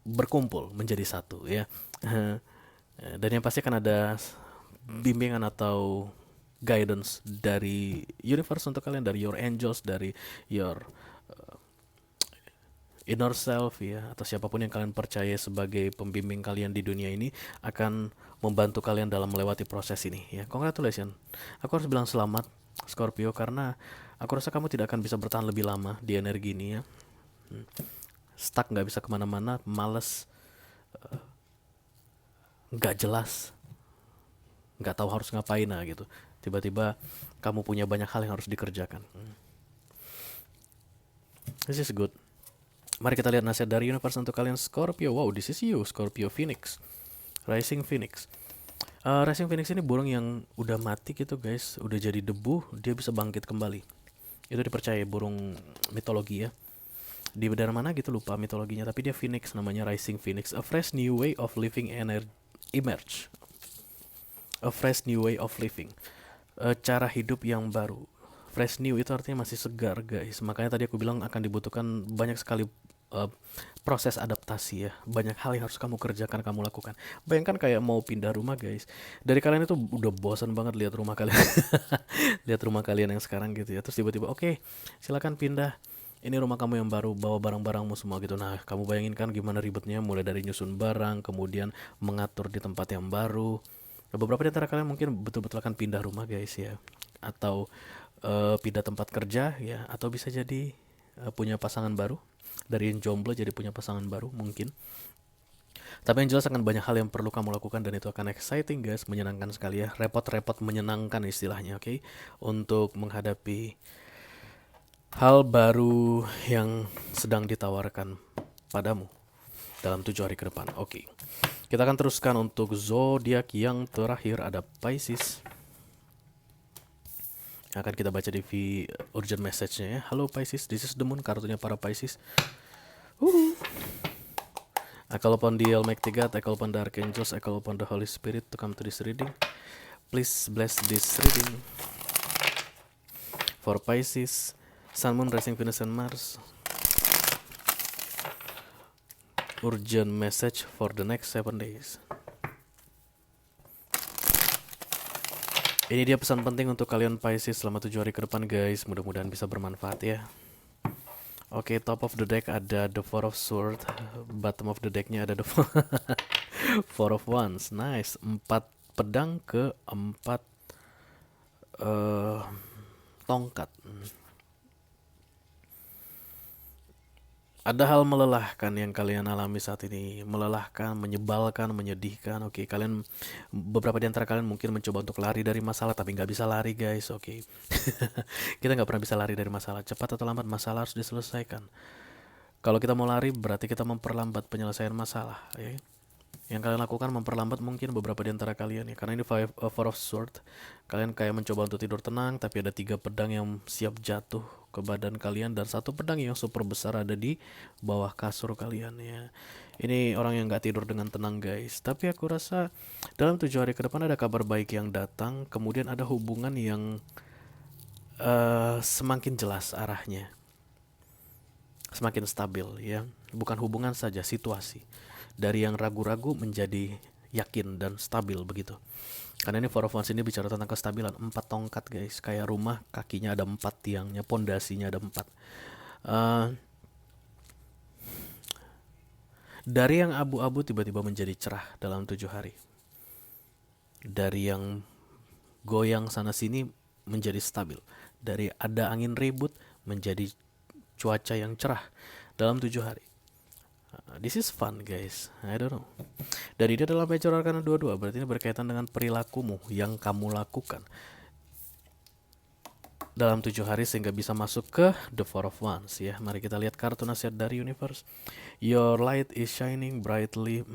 berkumpul menjadi satu ya. Dan yang pasti akan ada bimbingan atau guidance dari universe untuk kalian, dari your angels, dari your inner self ya, atau siapapun yang kalian percaya sebagai pembimbing kalian di dunia ini akan membantu kalian dalam melewati proses ini ya. Congratulations. Aku harus bilang selamat Scorpio, karena aku rasa kamu tidak akan bisa bertahan lebih lama di energi ini ya. Stuck, nggak bisa kemana-mana, males, nggak jelas, nggak tahu harus ngapain nah gitu. Tiba-tiba kamu punya banyak hal yang harus dikerjakan. This is good. Mari kita lihat nasihat dari universe untuk kalian Scorpio. Wow, this is you Scorpio Phoenix, Rising Phoenix. Rising Phoenix ini burung yang udah mati gitu guys, udah jadi debu, dia bisa bangkit kembali. Itu dipercaya burung mitologi ya. Di daerah mana gitu lupa mitologinya, tapi dia Phoenix, namanya Rising Phoenix. A fresh new way of living emerge. A fresh new way of living. Cara hidup yang baru. Fresh new itu artinya masih segar guys. Makanya tadi aku bilang akan dibutuhkan banyak sekali proses adaptasi ya. Banyak hal yang harus kamu kerjakan, kamu lakukan. Bayangkan kayak mau pindah rumah guys. Dari kalian itu udah bosan banget lihat rumah kalian. Lihat rumah kalian yang sekarang gitu ya. Terus tiba-tiba oke, silakan pindah. Ini rumah kamu yang baru, bawa barang-barangmu semua gitu. Nah, kamu bayangin kan gimana ribetnya, mulai dari nyusun barang, kemudian mengatur di tempat yang baru. Beberapa di antara kalian mungkin betul-betul akan pindah rumah guys ya, atau pindah tempat kerja ya, atau bisa jadi punya pasangan baru. Dari yang jomblo jadi punya pasangan baru mungkin. Tapi yang jelas akan banyak hal yang perlu kamu lakukan, dan itu akan exciting guys, menyenangkan sekali ya. Repot-repot menyenangkan istilahnya, oke? Untuk menghadapi hal baru yang sedang ditawarkan padamu dalam 7 hari ke depan. Oke. Kita akan teruskan untuk zodiak yang terakhir, ada Pisces. Akan kita baca di urgent message-nya ya. Halo Pisces, this is the moon, kartunya para Pisces. I call upon the Almighty God, I call upon the Archangels, I call upon the Holy Spirit to come to this reading. Please bless this reading for Pisces. Sun, Moon, Rising, Venus, and Mars. Urgent message for the next 7 days. Ini dia pesan penting untuk kalian Pisces selama 7 hari ke depan guys. Mudah-mudahan bisa bermanfaat ya. Oke, top of the deck ada the Four of Swords. Bottom of the decknya ada the Four of Wands. Nice. 4 pedang ke 4 tongkat. Ada hal melelahkan yang kalian alami saat ini. Melelahkan, menyebalkan, menyedihkan. Oke, kalian, beberapa di antara kalian mungkin mencoba untuk lari dari masalah, tapi nggak bisa lari guys. Oke, kita nggak pernah bisa lari dari masalah. Cepat atau lambat masalah harus diselesaikan. Kalau kita mau lari berarti kita memperlambat penyelesaian masalah. Ya. Yang kalian lakukan memperlambat mungkin beberapa di antara kalian ya. Karena ini Four of Swords. Kalian kayak mencoba untuk tidur tenang, tapi ada 3 pedang yang siap jatuh ke badan kalian dan 1 pedang yang super besar ada di bawah kasur kalian ya. Ini orang yang gak tidur dengan tenang guys. Tapi aku rasa dalam 7 hari ke depan ada kabar baik yang datang. Kemudian ada hubungan yang semakin jelas arahnya, semakin stabil ya. Bukan hubungan saja, situasi. Dari yang ragu-ragu menjadi yakin dan stabil begitu. Karena ini Four of Wands ini bicara tentang kestabilan. 4 tongkat guys, kayak rumah kakinya ada 4 tiangnya, pondasinya ada 4. Dari yang abu-abu tiba-tiba menjadi cerah dalam 7 hari. Dari yang goyang sana sini menjadi stabil. Dari ada angin ribut menjadi cuaca yang cerah dalam 7 hari. This is fun guys, I don't know. Dan ini adalah Major Arcana 22, berarti ini berkaitan dengan perilakumu yang kamu lakukan dalam 7 hari sehingga bisa masuk ke the Four of Wands ya. Mari kita lihat kartu nasihat dari universe. Your light is shining brightly.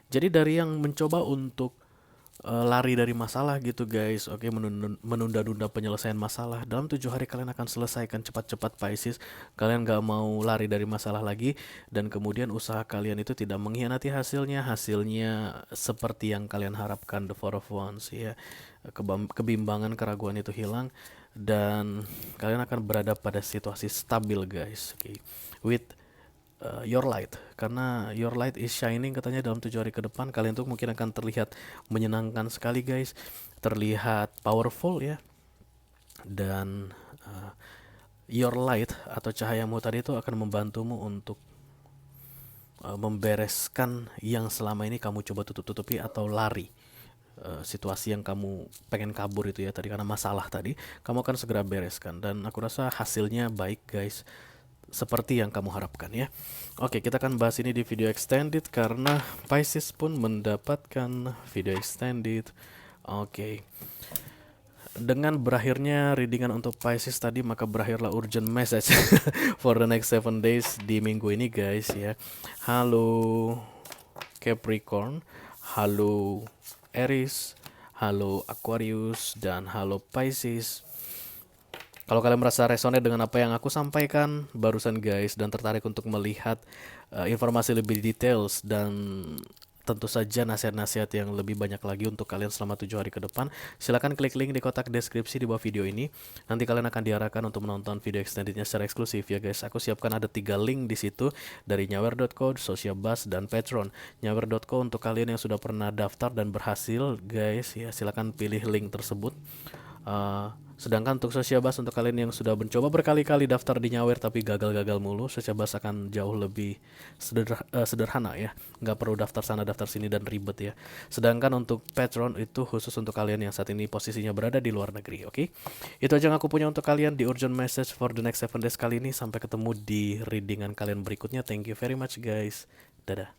Jadi dari yang mencoba untuk lari dari masalah gitu guys. Oke, menunda-nunda penyelesaian masalah. Dalam 7 hari kalian akan selesaikan cepat-cepat Pisces. Kalian gak mau lari dari masalah lagi. Dan kemudian usaha kalian itu tidak mengkhianati hasilnya. Hasilnya seperti yang kalian harapkan, the Four of Wands ya. Kebimbangan, keraguan itu hilang. Dan kalian akan berada pada situasi stabil guys. Okay. With your light, karena your light is shining katanya dalam 7 hari ke depan kalian tuh mungkin akan terlihat menyenangkan sekali guys, terlihat powerful ya. Dan your light atau cahayamu tadi itu akan membantumu untuk membereskan yang selama ini kamu coba tutup-tutupi atau lari. Situasi yang kamu pengen kabur itu ya tadi karena masalah tadi, kamu akan segera bereskan dan aku rasa hasilnya baik guys, seperti yang kamu harapkan ya. Oke, kita akan bahas ini di video extended karena Pisces pun mendapatkan video extended. Oke. Dengan berakhirnya readingan untuk Pisces tadi, maka berakhirlah urgent message for the next 7 days di minggu ini guys ya. Halo Capricorn, halo Aries, halo Aquarius, dan halo Pisces. Kalau kalian merasa resonate dengan apa yang aku sampaikan barusan guys dan tertarik untuk melihat informasi lebih details dan tentu saja nasihat-nasihat yang lebih banyak lagi untuk kalian selama 7 hari ke depan, silakan klik link di kotak deskripsi di bawah video ini. Nanti kalian akan diarahkan untuk menonton video extendednya secara eksklusif ya guys. Aku siapkan ada 3 link di situ dari nyawer.co, Sociabuzz, dan Patreon. Nyawer.co untuk kalian yang sudah pernah daftar dan berhasil guys ya, silakan pilih link tersebut. Sedangkan untuk Sociabuzz untuk kalian yang sudah mencoba berkali-kali daftar di Nyawer tapi gagal-gagal mulu, Sociabuzz akan jauh lebih sederhana ya, nggak perlu daftar sana daftar sini dan ribet ya. Sedangkan untuk Patreon itu khusus untuk kalian yang saat ini posisinya berada di luar negeri. Oke, itu aja yang aku punya untuk kalian di urgent message for the next 7 days kali ini. Sampai ketemu di readingan kalian berikutnya. Thank you very much guys, dadah.